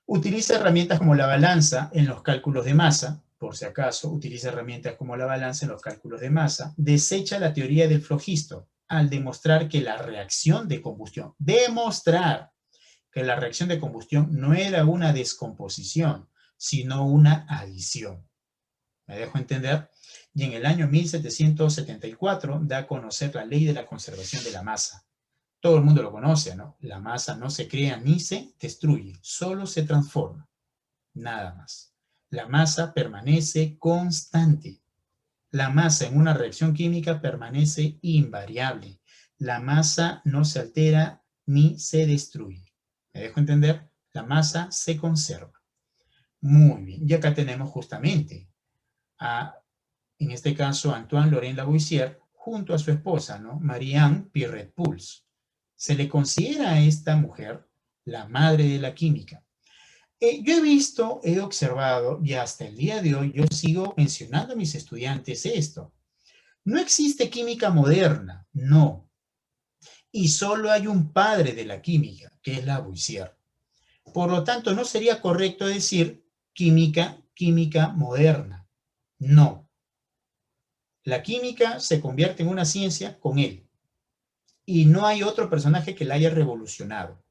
utiliza herramientas como la balanza en los cálculos de masa, por si acaso, utiliza herramientas como la balanza en los cálculos de masa, desecha la teoría del flogisto al demostrar que la reacción de combustión, que la reacción de combustión no era una descomposición, sino una adición. ¿Me dejo entender? Y en el año 1774 da a conocer la ley de la conservación de la masa. Todo el mundo lo conoce, ¿no? La masa no se crea ni se destruye, solo se transforma. Nada más. La masa permanece constante. La masa en una reacción química permanece invariable. La masa no se altera ni se destruye. ¿Me dejo entender? La masa se conserva. Muy bien. Y acá tenemos justamente en este caso, Antoine Laurent Lavoisier, junto a su esposa, ¿no? Marie-Anne Pierret-Puls. Se le considera a esta mujer la madre de la química. Yo he visto, he observado, y hasta el día de hoy yo sigo mencionando a mis estudiantes esto. No existe química moderna, no. Y solo hay un padre de la química, que es Lavoisier. Por lo tanto, no sería correcto decir química moderna. No. La química se convierte en una ciencia con él. Y no hay otro personaje que la haya revolucionado.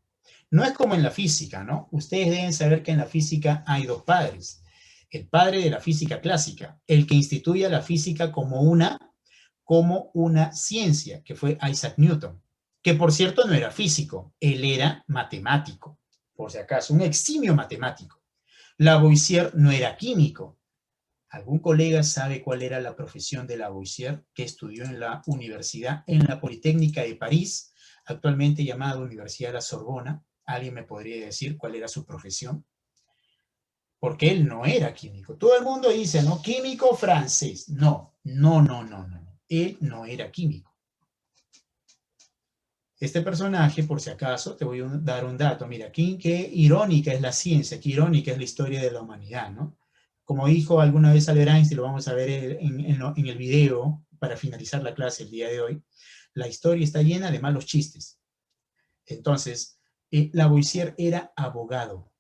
No es como en la física, ¿no? Ustedes deben saber que en la física hay dos padres. El padre de la física clásica, el que instituye a la física como una ciencia, que fue Isaac Newton, que por cierto no era físico, él era matemático, por si acaso, un eximio matemático. Lavoisier no era químico. ¿Algún colega sabe cuál era la profesión de Lavoisier, que estudió en la universidad, en la Politécnica de París, actualmente llamada Universidad de la Sorbona? ¿Alguien me podría decir cuál era su profesión? Porque él no era químico. Todo el mundo dice, ¿no? Químico francés. No. Él no era químico. Este personaje, por si acaso, te voy a dar un dato. Mira, qué irónica es la ciencia, qué irónica es la historia de la humanidad, ¿no? Como dijo alguna vez Albert Einstein, lo vamos a ver en el video para finalizar la clase el día de hoy, la historia está llena de malos chistes. Entonces, Lavoisier era abogado.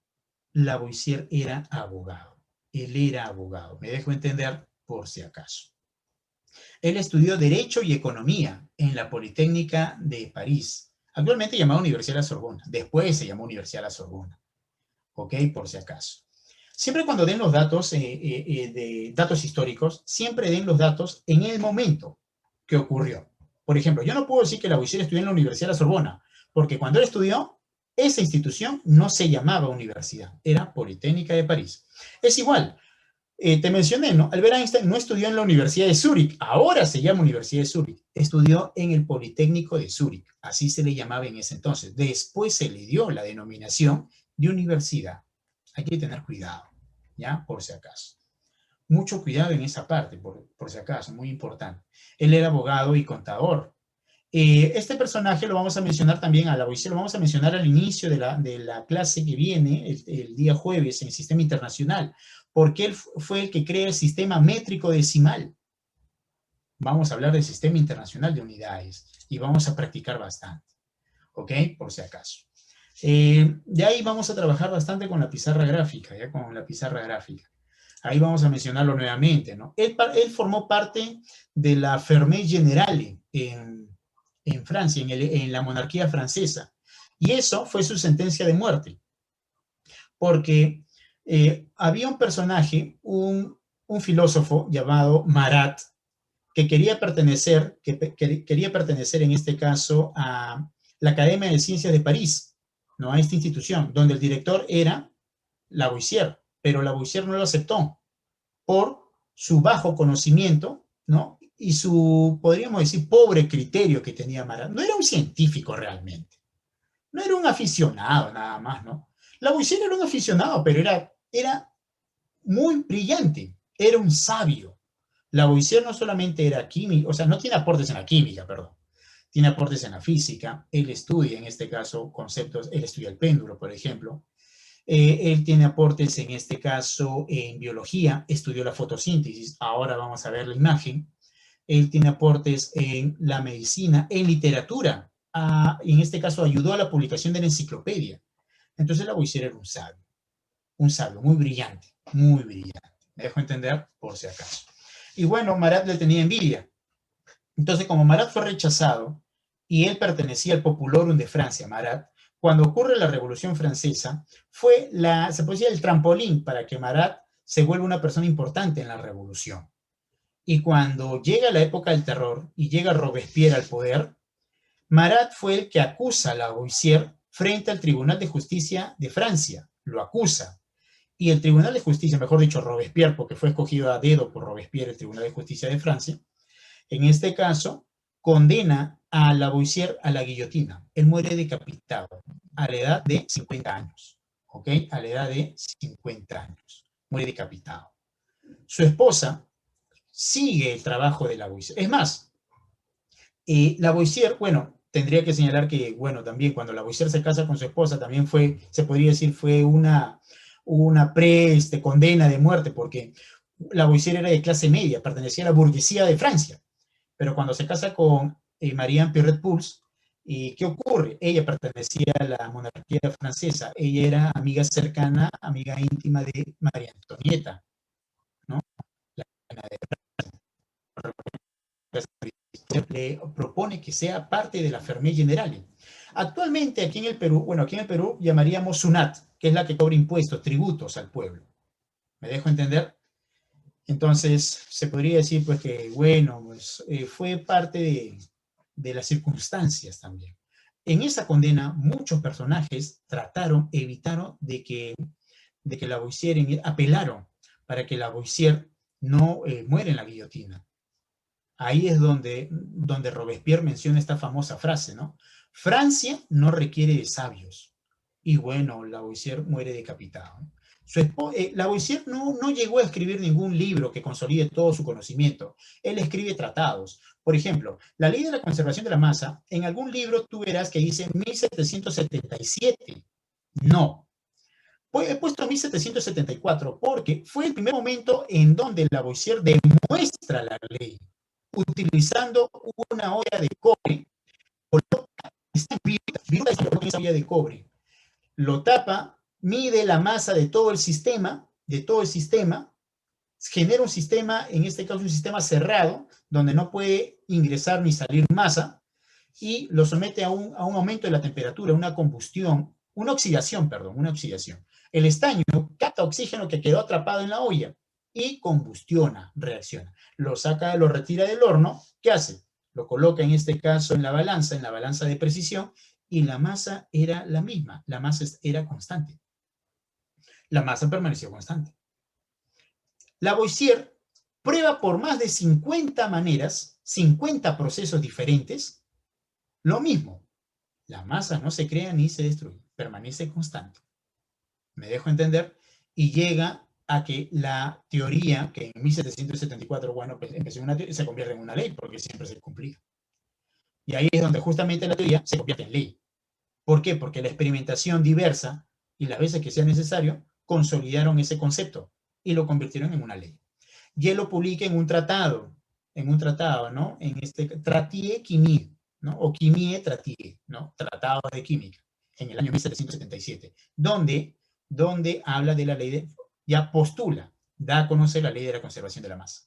Lavoisier era abogado. Él era abogado. Me dejo entender por si acaso. Él estudió Derecho y Economía en la Politécnica de París, actualmente llamada Universidad de la Sorbona. Después se llamó Universidad de la Sorbona. ¿Ok? Por si acaso. Siempre cuando den los datos, de datos históricos, siempre den los datos en el momento que ocurrió. Por ejemplo, yo no puedo decir que Lavoisier estudió en la Universidad de la Sorbona, porque cuando él estudió, esa institución no se llamaba universidad, era Politécnica de París. Es igual, te mencioné, ¿no? Albert Einstein no estudió en la Universidad de Zúrich, ahora se llama Universidad de Zúrich, estudió en el Politécnico de Zúrich, así se le llamaba en ese entonces. Después se le dio la denominación de universidad. Hay que tener cuidado, ¿ya? Por si acaso. Mucho cuidado en esa parte, por si acaso, muy importante. Él era abogado y contador. Este personaje lo vamos a mencionar también a Lavoisier, lo vamos a mencionar al inicio de la clase que viene, el día jueves, en Sistema Internacional, porque él fue el que crea el sistema métrico decimal. Vamos a hablar del Sistema Internacional de Unidades y vamos a practicar bastante, ¿ok? Por si acaso. De ahí vamos a trabajar bastante con la pizarra gráfica, ¿ya? Con la pizarra gráfica. Ahí vamos a mencionarlo nuevamente, ¿no? Él formó parte de la Ferme Generale en Francia, en la monarquía francesa. Y eso fue su sentencia de muerte. Porque había un personaje, un filósofo llamado Marat, que quería pertenecer en este caso a la Academia de Ciencias de París, ¿no? A esta institución, donde el director era Lavoisier, pero Lavoisier no lo aceptó por su bajo conocimiento, ¿no? Y su, podríamos decir, pobre criterio que tenía Marat. No era un científico realmente, no era un aficionado nada más, ¿no? Lavoisier era un aficionado, pero era muy brillante, era un sabio. Lavoisier no solamente era químico, o sea, no tiene aportes en la química, perdón, tiene aportes en la física, él estudia en este caso conceptos, él estudia el péndulo, por ejemplo, él tiene aportes en este caso en biología, estudió la fotosíntesis, ahora vamos a ver la imagen, él tiene aportes en la medicina, en literatura, en este caso ayudó a la publicación de la enciclopedia. Entonces Lavoisier era un sabio muy brillante, me dejo entender por si acaso. Y bueno, Marat le tenía envidia. Entonces, como Marat fue rechazado y él pertenecía al Populorum de Francia, Marat, cuando ocurre la Revolución Francesa, fue se puede decir el trampolín para que Marat se vuelva una persona importante en la revolución. Y cuando llega la época del terror y llega Robespierre al poder, Marat fue el que acusa a Lavoisier frente al Tribunal de Justicia de Francia. Lo acusa. Y el Tribunal de Justicia, mejor dicho, Robespierre, porque fue escogido a dedo por Robespierre, el Tribunal de Justicia de Francia, en este caso, condena a Lavoisier a la guillotina. Él muere decapitado a la edad de 50 años. ¿Ok? A la edad de 50 años. Muere decapitado. Su esposa sigue el trabajo de Lavoisier. Es más, Lavoisier, bueno, tendría que señalar que, bueno, también cuando Lavoisier se casa con su esposa, también fue, se podría decir, fue una condena de muerte, porque Lavoisier era de clase media, pertenecía a la burguesía de Francia. Pero cuando se casa con Marianne Pierret-Puls, ¿qué ocurre? Ella pertenecía a la monarquía francesa, ella era amiga cercana, amiga íntima de María Antonieta, ¿no? La reina de Francia. Le propone que sea parte de la Ferme Generale. Actualmente aquí en el Perú, bueno, aquí en el Perú llamaríamos SUNAT, que es la que cobra impuestos, tributos al pueblo. ¿Me dejo entender? Entonces, se podría decir pues que, bueno, pues, fue parte de las circunstancias también. En esa condena, muchos personajes evitaron de que Lavoisier, apelaron para que Lavoisier no muera en la guillotina. Ahí es donde Robespierre menciona esta famosa frase, ¿no? Francia no requiere de sabios. Y bueno, Lavoisier muere decapitado, ¿no? Lavoisier no llegó a escribir ningún libro que consolide todo su conocimiento. Él escribe tratados. Por ejemplo, la ley de la conservación de la masa, en algún libro tú verás que dice 1777. No. He puesto 1774 porque fue el primer momento en donde Lavoisier demuestra la ley, utilizando una olla de cobre, esa olla de cobre, lo tapa, mide la masa de todo el sistema, genera un sistema, en este caso un sistema cerrado, donde no puede ingresar ni salir masa, y lo somete a un aumento de la temperatura, una oxidación. El estaño capta oxígeno que quedó atrapado en la olla y combustiona, reacciona. Lo saca, lo retira del horno, ¿qué hace? Lo coloca en este caso en la balanza de precisión, y la masa era la misma, la masa era constante. La masa permaneció constante. Lavoisier prueba por más de 50 maneras, 50 procesos diferentes, lo mismo. La masa no se crea ni se destruye, permanece constante. ¿Me dejo entender? Y llega a que la teoría, que en 1774, bueno, pues empezó una teoría, se convierte en una ley, porque siempre se cumplía. Y ahí es donde justamente la teoría se convierte en ley. ¿Por qué? Porque la experimentación diversa y las veces que sea necesario, consolidaron ese concepto y lo convirtieron en una ley. Y él lo publica en un tratado, ¿no? En este Tratie Chimie, ¿no? O Chimie Tratie, ¿no? Tratado de Química, en el año 1777, donde habla de la ley ya postula, da a conocer la ley de la conservación de la masa.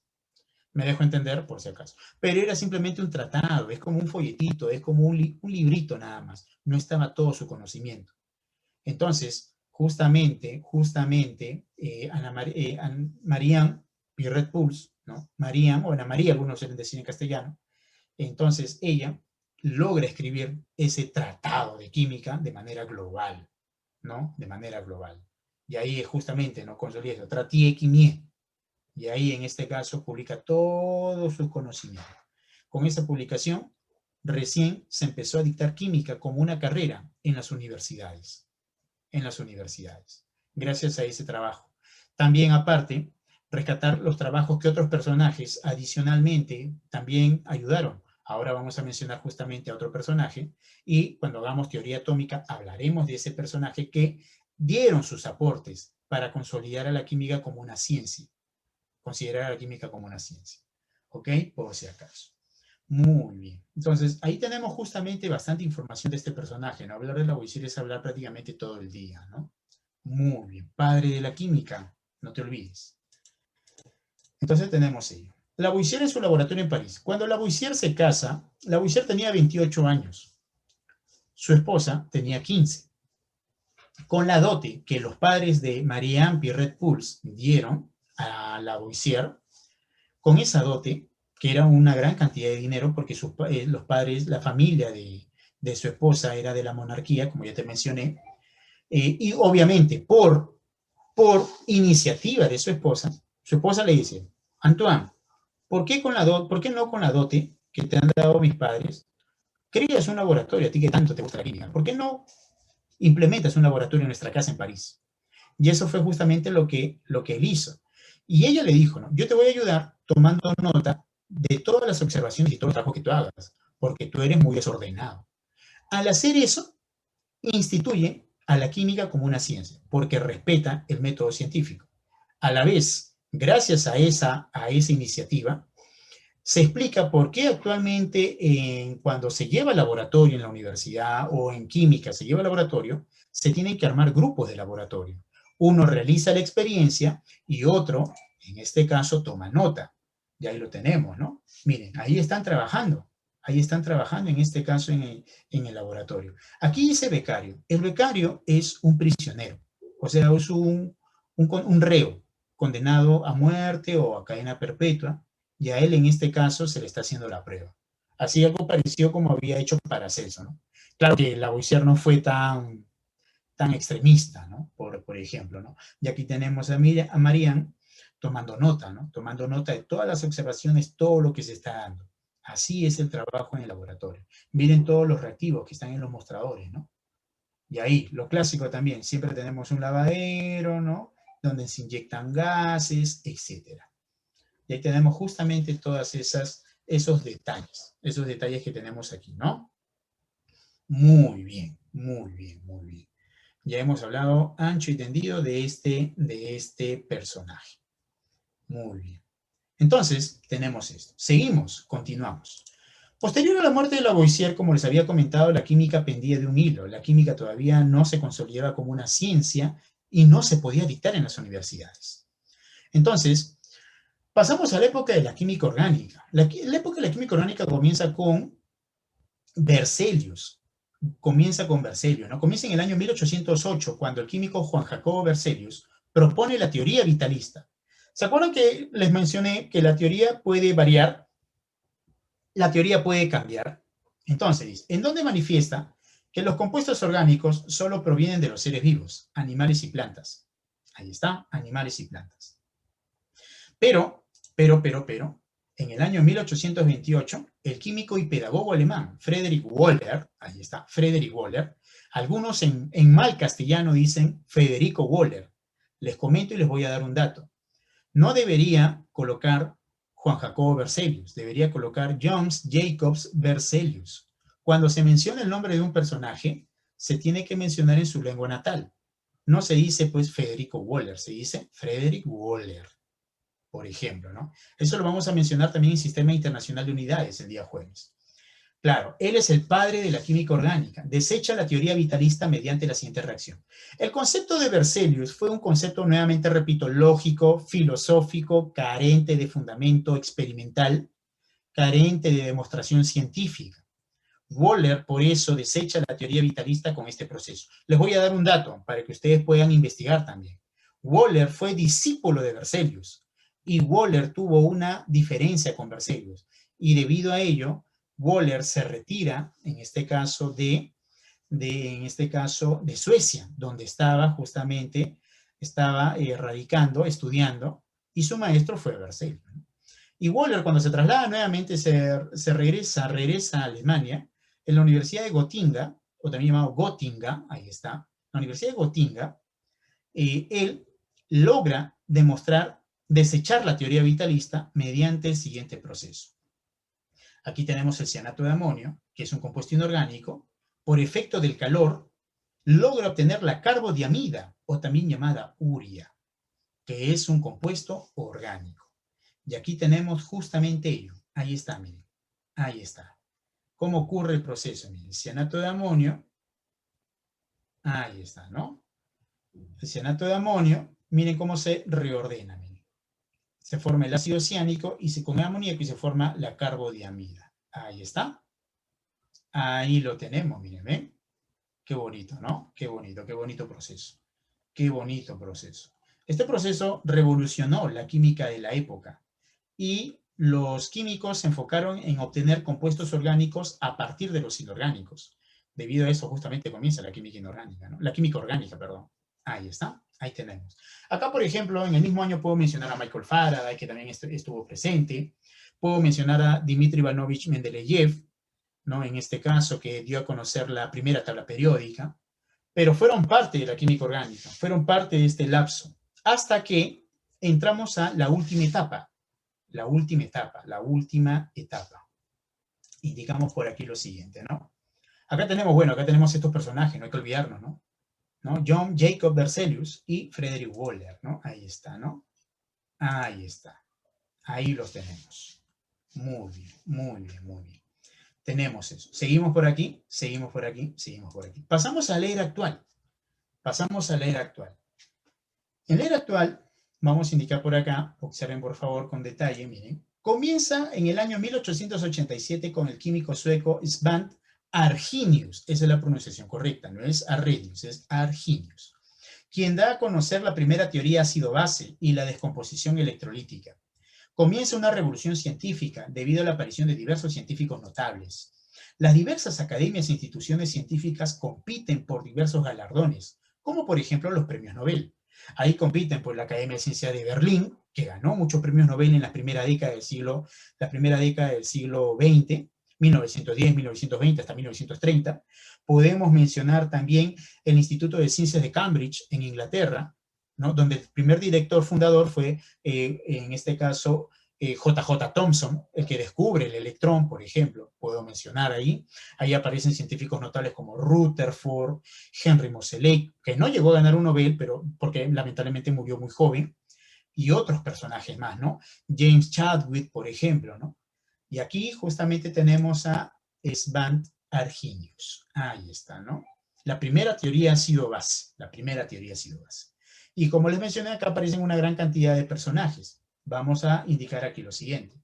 Me dejo entender, por si acaso. Pero era simplemente un tratado, es como un folletito, es como un librito nada más. No estaba todo su conocimiento. Entonces, justamente, Marianne Pierret-Puls, ¿no? Marianne, o Ana María, algunos suelen decir en castellano, entonces ella logra escribir ese tratado de química de manera global, ¿no? De manera global. Y ahí es justamente, ¿no? Consolida, Tratie Chimie. Y ahí, en este caso, publica todos sus conocimientos. Con esa publicación, recién se empezó a dictar química como una carrera en las universidades. Gracias a ese trabajo. También, aparte, rescatar los trabajos que otros personajes adicionalmente también ayudaron. Ahora vamos a mencionar justamente a otro personaje, y cuando hagamos teoría atómica hablaremos de ese personaje que dieron sus aportes para consolidar a la química como una ciencia. Considerar a la química como una ciencia. ¿Ok? Por si acaso. Muy bien. Entonces, ahí tenemos justamente bastante información de este personaje, ¿no? Hablar de Lavoisier es hablar prácticamente todo el día, ¿no? Muy bien. Padre de la química, no te olvides. Entonces tenemos ello. Lavoisier en su laboratorio en París. Cuando Lavoisier se casa, Lavoisier tenía 28 años. Su esposa tenía 15. Con la dote que los padres de Marianne Pierret-Puls dieron a Lavoisier, con esa dote, que era una gran cantidad de dinero, porque los padres, la familia de su esposa era de la monarquía, como ya te mencioné, y obviamente por iniciativa de su esposa le dice: Antoine, ¿por qué no con la dote que te han dado mis padres creas un laboratorio, a ti que tanto te gusta la química? ¿Por qué no implementas un laboratorio en nuestra casa en París? Y eso fue justamente lo que él hizo. Y ella le dijo, ¿no? Yo te voy a ayudar tomando nota de todas las observaciones y todo el trabajo que tú hagas, porque tú eres muy desordenado. Al hacer eso, instituye a la química como una ciencia, porque respeta el método científico. A la vez, gracias a esa iniciativa, se explica por qué actualmente cuando se lleva laboratorio en la universidad o en química se lleva laboratorio, se tienen que armar grupos de laboratorio. Uno realiza la experiencia y otro, en este caso, toma nota. Y ahí lo tenemos, ¿no? Miren, ahí están trabajando en este caso en el laboratorio. Aquí dice becario. El becario es un prisionero, o sea, es un reo condenado a muerte o a cadena perpetua, y a él en este caso se le está haciendo la prueba. Así algo parecido como había hecho Paracelso, ¿no? Claro que Lavoisier no fue tan extremista, ¿no? Por ejemplo, ¿no? Y aquí tenemos a Marianne tomando nota, ¿no? Tomando nota de todas las observaciones, todo lo que se está dando. Así es el trabajo en el laboratorio. Miren todos los reactivos que están en los mostradores, ¿no? Y ahí, lo clásico también, siempre tenemos un lavadero, ¿no? donde se inyectan gases, etc. Y ahí tenemos justamente todas esos detalles que tenemos aquí, ¿no? Muy bien, muy bien, muy bien. Ya hemos hablado ancho y tendido de este personaje. Muy bien. Entonces, tenemos esto. Seguimos, continuamos. Posterior a la muerte de Lavoisier, como les había comentado, la química pendía de un hilo. La química todavía no se consolidaba como una ciencia y no se podía dictar en las universidades. Entonces, pasamos a la época de la química orgánica. La época de la química orgánica comienza con Berzelius. Comienza en el año 1808, cuando el químico Juan Jacobo Berzelius propone la teoría vitalista. ¿Se acuerdan que les mencioné que la teoría puede variar? La teoría puede cambiar. Entonces, ¿en dónde manifiesta que los compuestos orgánicos solo provienen de los seres vivos, animales y plantas? Ahí está, animales y plantas. Pero, en el año 1828, el químico y pedagogo alemán Friedrich Wöhler, ahí está, Friedrich Wöhler, algunos en mal castellano dicen Federico Wöhler. Les comento y les voy a dar un dato. No debería colocar Juan Jacobo Berzelius, debería colocar Johannes Jacobs Berzelius. Cuando se menciona el nombre de un personaje, se tiene que mencionar en su lengua natal. No se dice, pues, Federico Wöhler, se dice Friedrich Wöhler, por ejemplo, ¿no? Eso lo vamos a mencionar también en el Sistema Internacional de Unidades el día jueves. Claro, él es el padre de la química orgánica. Desecha la teoría vitalista mediante la siguiente reacción. El concepto de Berzelius fue un concepto, nuevamente repito, lógico, filosófico, carente de fundamento experimental, carente de demostración científica. Wöhler, por eso, desecha la teoría vitalista con este proceso. Les voy a dar un dato para que ustedes puedan investigar también. Wöhler fue discípulo de Berzelius y Wöhler tuvo una diferencia con Berzelius. Y debido a ello, Wöhler se retira, en este caso, de Suecia, donde estaba justamente, radicando, estudiando, y su maestro fue Berzelius. Y Wöhler, cuando se traslada nuevamente, regresa a Alemania, en la Universidad de Gotinga, o también llamado Gotinga, ahí está, la Universidad de Gotinga, él logra desechar la teoría vitalista mediante el siguiente proceso. Aquí tenemos el cianato de amonio, que es un compuesto inorgánico. Por efecto del calor, logra obtener la carbodiamida, o también llamada urea, que es un compuesto orgánico. Y aquí tenemos justamente ello. Ahí está, miren. Ahí está. ¿Cómo ocurre el proceso? Miren, cianato de amonio. Ahí está, ¿no? El cianato de amonio, miren cómo se reordena, miren. Se forma el ácido ciánico y se come amoníaco y se forma la carbodiamida. Ahí está. Ahí lo tenemos, miren, ¿ven? Qué bonito, ¿no? Qué bonito proceso. Qué bonito proceso. Este proceso revolucionó la química de la época y los químicos se enfocaron en obtener compuestos orgánicos a partir de los inorgánicos. Debido a eso justamente comienza la química inorgánica, ¿no? La química orgánica, perdón. Ahí está, ahí tenemos. Acá, por ejemplo, en el mismo año puedo mencionar a Michael Faraday, que también estuvo presente. Puedo mencionar a Dmitri Ivanovich Mendeleev, ¿no? En este caso, que dio a conocer la primera tabla periódica. Pero fueron parte de la química orgánica, fueron parte de este lapso, hasta que entramos a la última etapa. La última etapa. Indicamos por aquí lo siguiente, ¿no? Acá tenemos estos personajes, no hay que olvidarnos, ¿no? John Jacob Berzelius y Friedrich Wöhler, ¿no? Ahí está, ¿no? Ahí está. Ahí los tenemos. Muy bien, muy bien, muy bien. Tenemos eso. Seguimos por aquí, seguimos por aquí, seguimos por aquí. Pasamos a la era actual. Pasamos a la era actual. En la era actual, vamos a indicar por acá, observen por favor con detalle, miren. Comienza en el año 1887 con el químico sueco Svante Arrhenius, esa es la pronunciación correcta, no es Arrhenius, es Arrhenius, quien da a conocer la primera teoría ácido-base y la descomposición electrolítica. Comienza una revolución científica debido a la aparición de diversos científicos notables. Las diversas academias e instituciones científicas compiten por diversos galardones, como por ejemplo los premios Nobel. Ahí compiten por la Academia de Ciencias de Berlín, que ganó muchos premios Nobel en la primera década del siglo XX, 1910, 1920 hasta 1930. Podemos mencionar también el Instituto de Ciencias de Cambridge en Inglaterra, ¿no? Donde el primer director fundador fue, en este caso, J.J. Thomson, el que descubre el electrón, por ejemplo, puedo mencionar ahí. Ahí aparecen científicos notables como Rutherford, Henry Moseley, que no llegó a ganar un Nobel, pero porque lamentablemente murió muy joven, y otros personajes más, ¿no? James Chadwick, por ejemplo, ¿no? Y aquí justamente tenemos a Svante Arrhenius. Ahí está, ¿no? La primera teoría ha sido base. La primera teoría ha sido base. Y como les mencioné, acá aparecen una gran cantidad de personajes. Vamos a indicar aquí lo siguiente.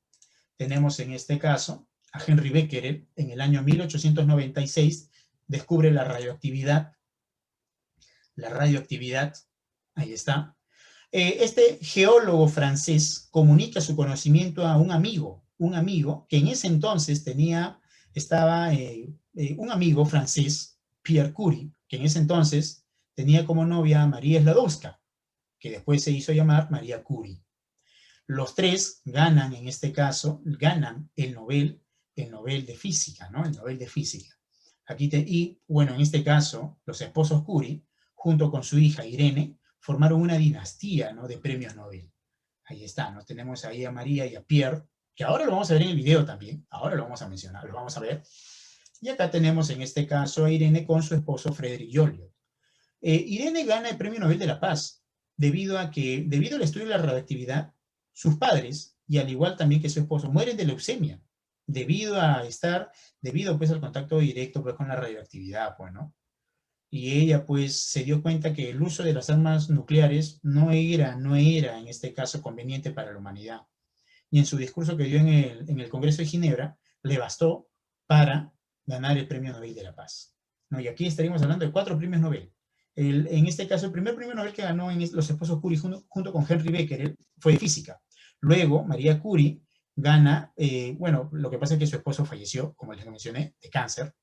Tenemos en este caso a Henry Becquerel, en el año 1896, descubre la radioactividad. La radioactividad, ahí está. Este geólogo francés comunica su conocimiento a un amigo que en ese entonces un amigo francés, Pierre Curie, que en ese entonces tenía como novia a María Sklodowska, que después se hizo llamar María Curie. Los tres ganan, en este caso, ganan el Nobel de Física, ¿no? El Nobel de Física. Y, bueno, en este caso, los esposos Curie, junto con su hija Irene, formaron una dinastía, ¿no?, de premios Nobel. Ahí está, ¿no? Tenemos ahí a María y a Pierre, que ahora lo vamos a ver en el video también, ahora lo vamos a mencionar, lo vamos a ver. Y acá tenemos en este caso a Irene con su esposo Frederick Joliot. Irene gana el Premio Nobel de la Paz, debido al estudio de la radioactividad, sus padres, y al igual también que su esposo, mueren de leucemia, debido pues al contacto directo pues con la radioactividad, pues, ¿no? Y ella pues se dio cuenta que el uso de las armas nucleares no era en este caso conveniente para la humanidad. Y en su discurso que dio en el Congreso de Ginebra, le bastó para ganar el Premio Nobel de la Paz, ¿no? Y aquí estaríamos hablando de 4 premios Nobel. En este caso, el primer premio Nobel que ganó en los esposos Curie junto con Henry Becquerel fue de física. Luego, María Curie gana, bueno, lo que pasa es que su esposo falleció, como les mencioné, de cáncer,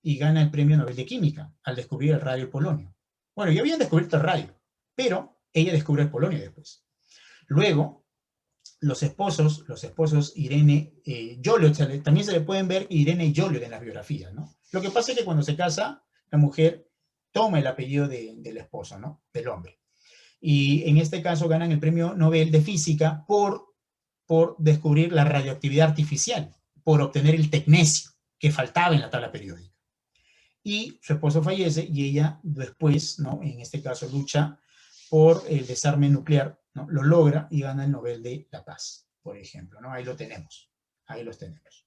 y gana el Premio Nobel de Química al descubrir el radio y el polonio. Bueno, ya habían descubierto el radio, pero ella descubre el polonio después. Luego, los esposos Irene Joliot, también se le pueden ver Irene y Joliot en las biografías, ¿no? Lo que pasa es que cuando se casa, la mujer toma el apellido del esposo, ¿no? Del hombre. Y en este caso ganan el Premio Nobel de Física por descubrir la radioactividad artificial, por obtener el tecnecio que faltaba en la tabla periódica. Y su esposo fallece y ella después, ¿no?, en este caso lucha por el desarme nuclear, ¿no? Lo logra y gana el Nobel de la Paz, por ejemplo, ¿no? Ahí lo tenemos, ahí los tenemos.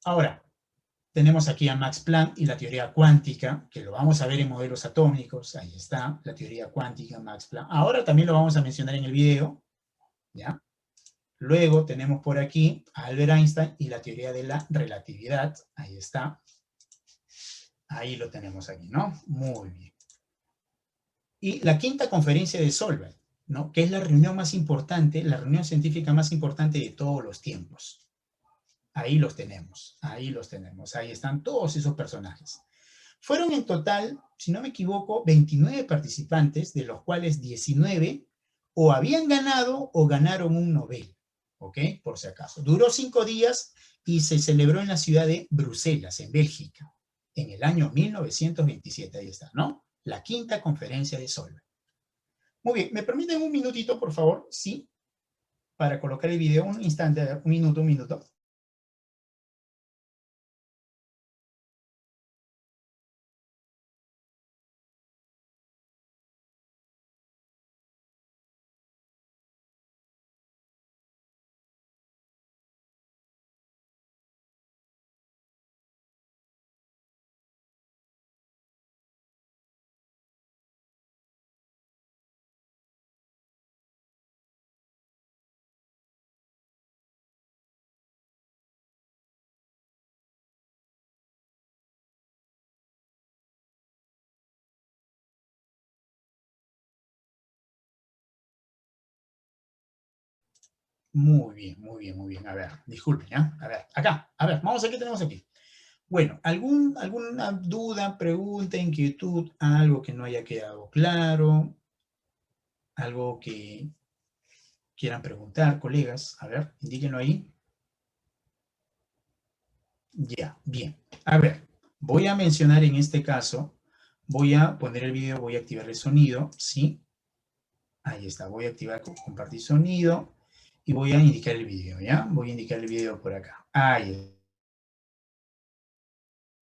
Ahora, tenemos aquí a Max Planck y la teoría cuántica, que lo vamos a ver en modelos atómicos. Ahí está, la teoría cuántica, Max Planck. Ahora también lo vamos a mencionar en el video, ¿ya? Luego tenemos por aquí a Albert Einstein y la teoría de la relatividad. Ahí está. Ahí lo tenemos aquí, ¿no? Muy bien. Y la quinta conferencia de Solvay, ¿no?, que es la reunión más importante, la reunión científica más importante de todos los tiempos. Ahí los tenemos, ahí están todos esos personajes. Fueron en total, si no me equivoco, 29 participantes, de los cuales 19 o habían ganado o ganaron un Nobel, ¿ok? Por si acaso. Duró 5 días y se celebró en la ciudad de Bruselas, en Bélgica, en el año 1927, ahí está, ¿no? La quinta conferencia de Solvay. Muy bien, ¿me permiten un minutito, por favor? Sí, para colocar el video, un instante, un minuto. Muy bien. A ver, disculpen, ¿ya? A ver, acá, a ver, vamos a ver qué tenemos aquí. Bueno, ¿alguna duda, pregunta, inquietud, algo que no haya quedado claro? ¿Algo que quieran preguntar, colegas? A ver, indíquenlo ahí. Ya, bien. A ver, voy a mencionar en este caso, voy a poner el video, voy a activar el sonido, ¿sí? Ahí está, voy a activar compartir sonido y voy a indicar el video, ¿ya? Voy a indicar el video por acá. Ahí está.